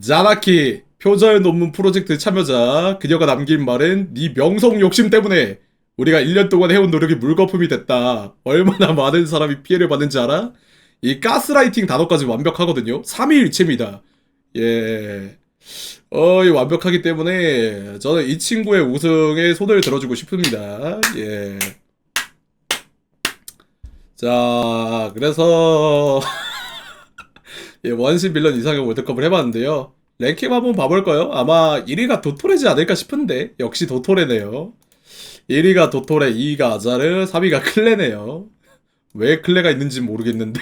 자나키 표절 논문 프로젝트 참여자. 그녀가 남긴 말은 네 명성 욕심 때문에 우리가 1년 동안 해온 노력이 물거품이 됐다. 얼마나 많은 사람이 피해를 받는지 알아? 이 가스라이팅 단어까지 완벽하거든요. 3위일체입니다. 예. 이 완벽하기 때문에 저는 이 친구의 우승에 손을 들어주고 싶습니다. 예. 자, 그래서 예, 원신 빌런 이상의 월드컵을 해봤는데요. 랭킹 한번 봐볼까요? 아마 1위가 도토레지 않을까 싶은데 역시 도토레네요. 1위가 도토레, 2위가 아자르, 3위가 클레네요. 왜 클레가 있는지 모르겠는데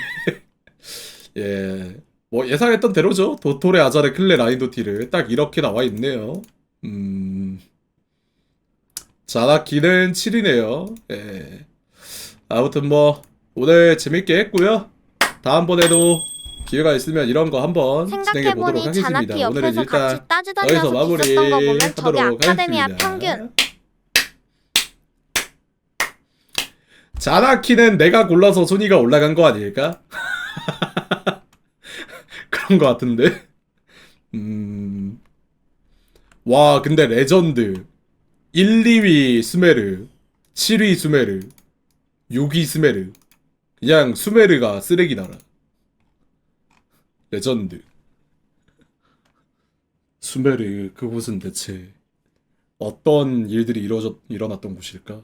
예, 뭐 예상했던 대로죠. 도토레, 아자르, 클레, 라인도티를 딱 이렇게 나와 있네요. 자나키는 7위네요. 예. 아무튼 뭐 오늘 재밌게 했고요. 다음번에도 기회가 있으면 이런 거 한번 진행해 보도록 생각해보니 하겠습니다. 자나키 오늘은 옆에서 같이 일단 따지다녀서 여기서 있었던 거 보면 저게 마무리하도록 아카데미아 하겠습니다. 평균. 자나키는 내가 골라서 순위가 올라간 거 아닐까? 그런 거 같은데. 와, 근데 레전드. 1, 2위 스메르, 7위 스메르, 6위 스메르. 그냥 스메르가 쓰레기 나라. 레전드. 수메르 그곳은 대체 어떤 일들이 일어났던 곳일까?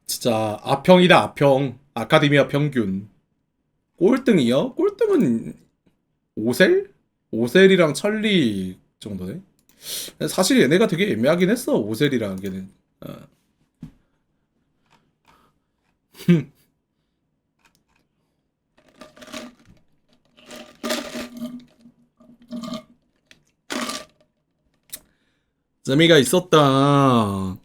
진짜 아평이다 아평. 아카데미아 평균. 꼴등이요? 꼴등은 오셀? 오셀이랑 찰리 정도네. 사실 얘네가 되게 애매하긴 했어. 오셀이랑 걔는. 어. 재미가 있었다.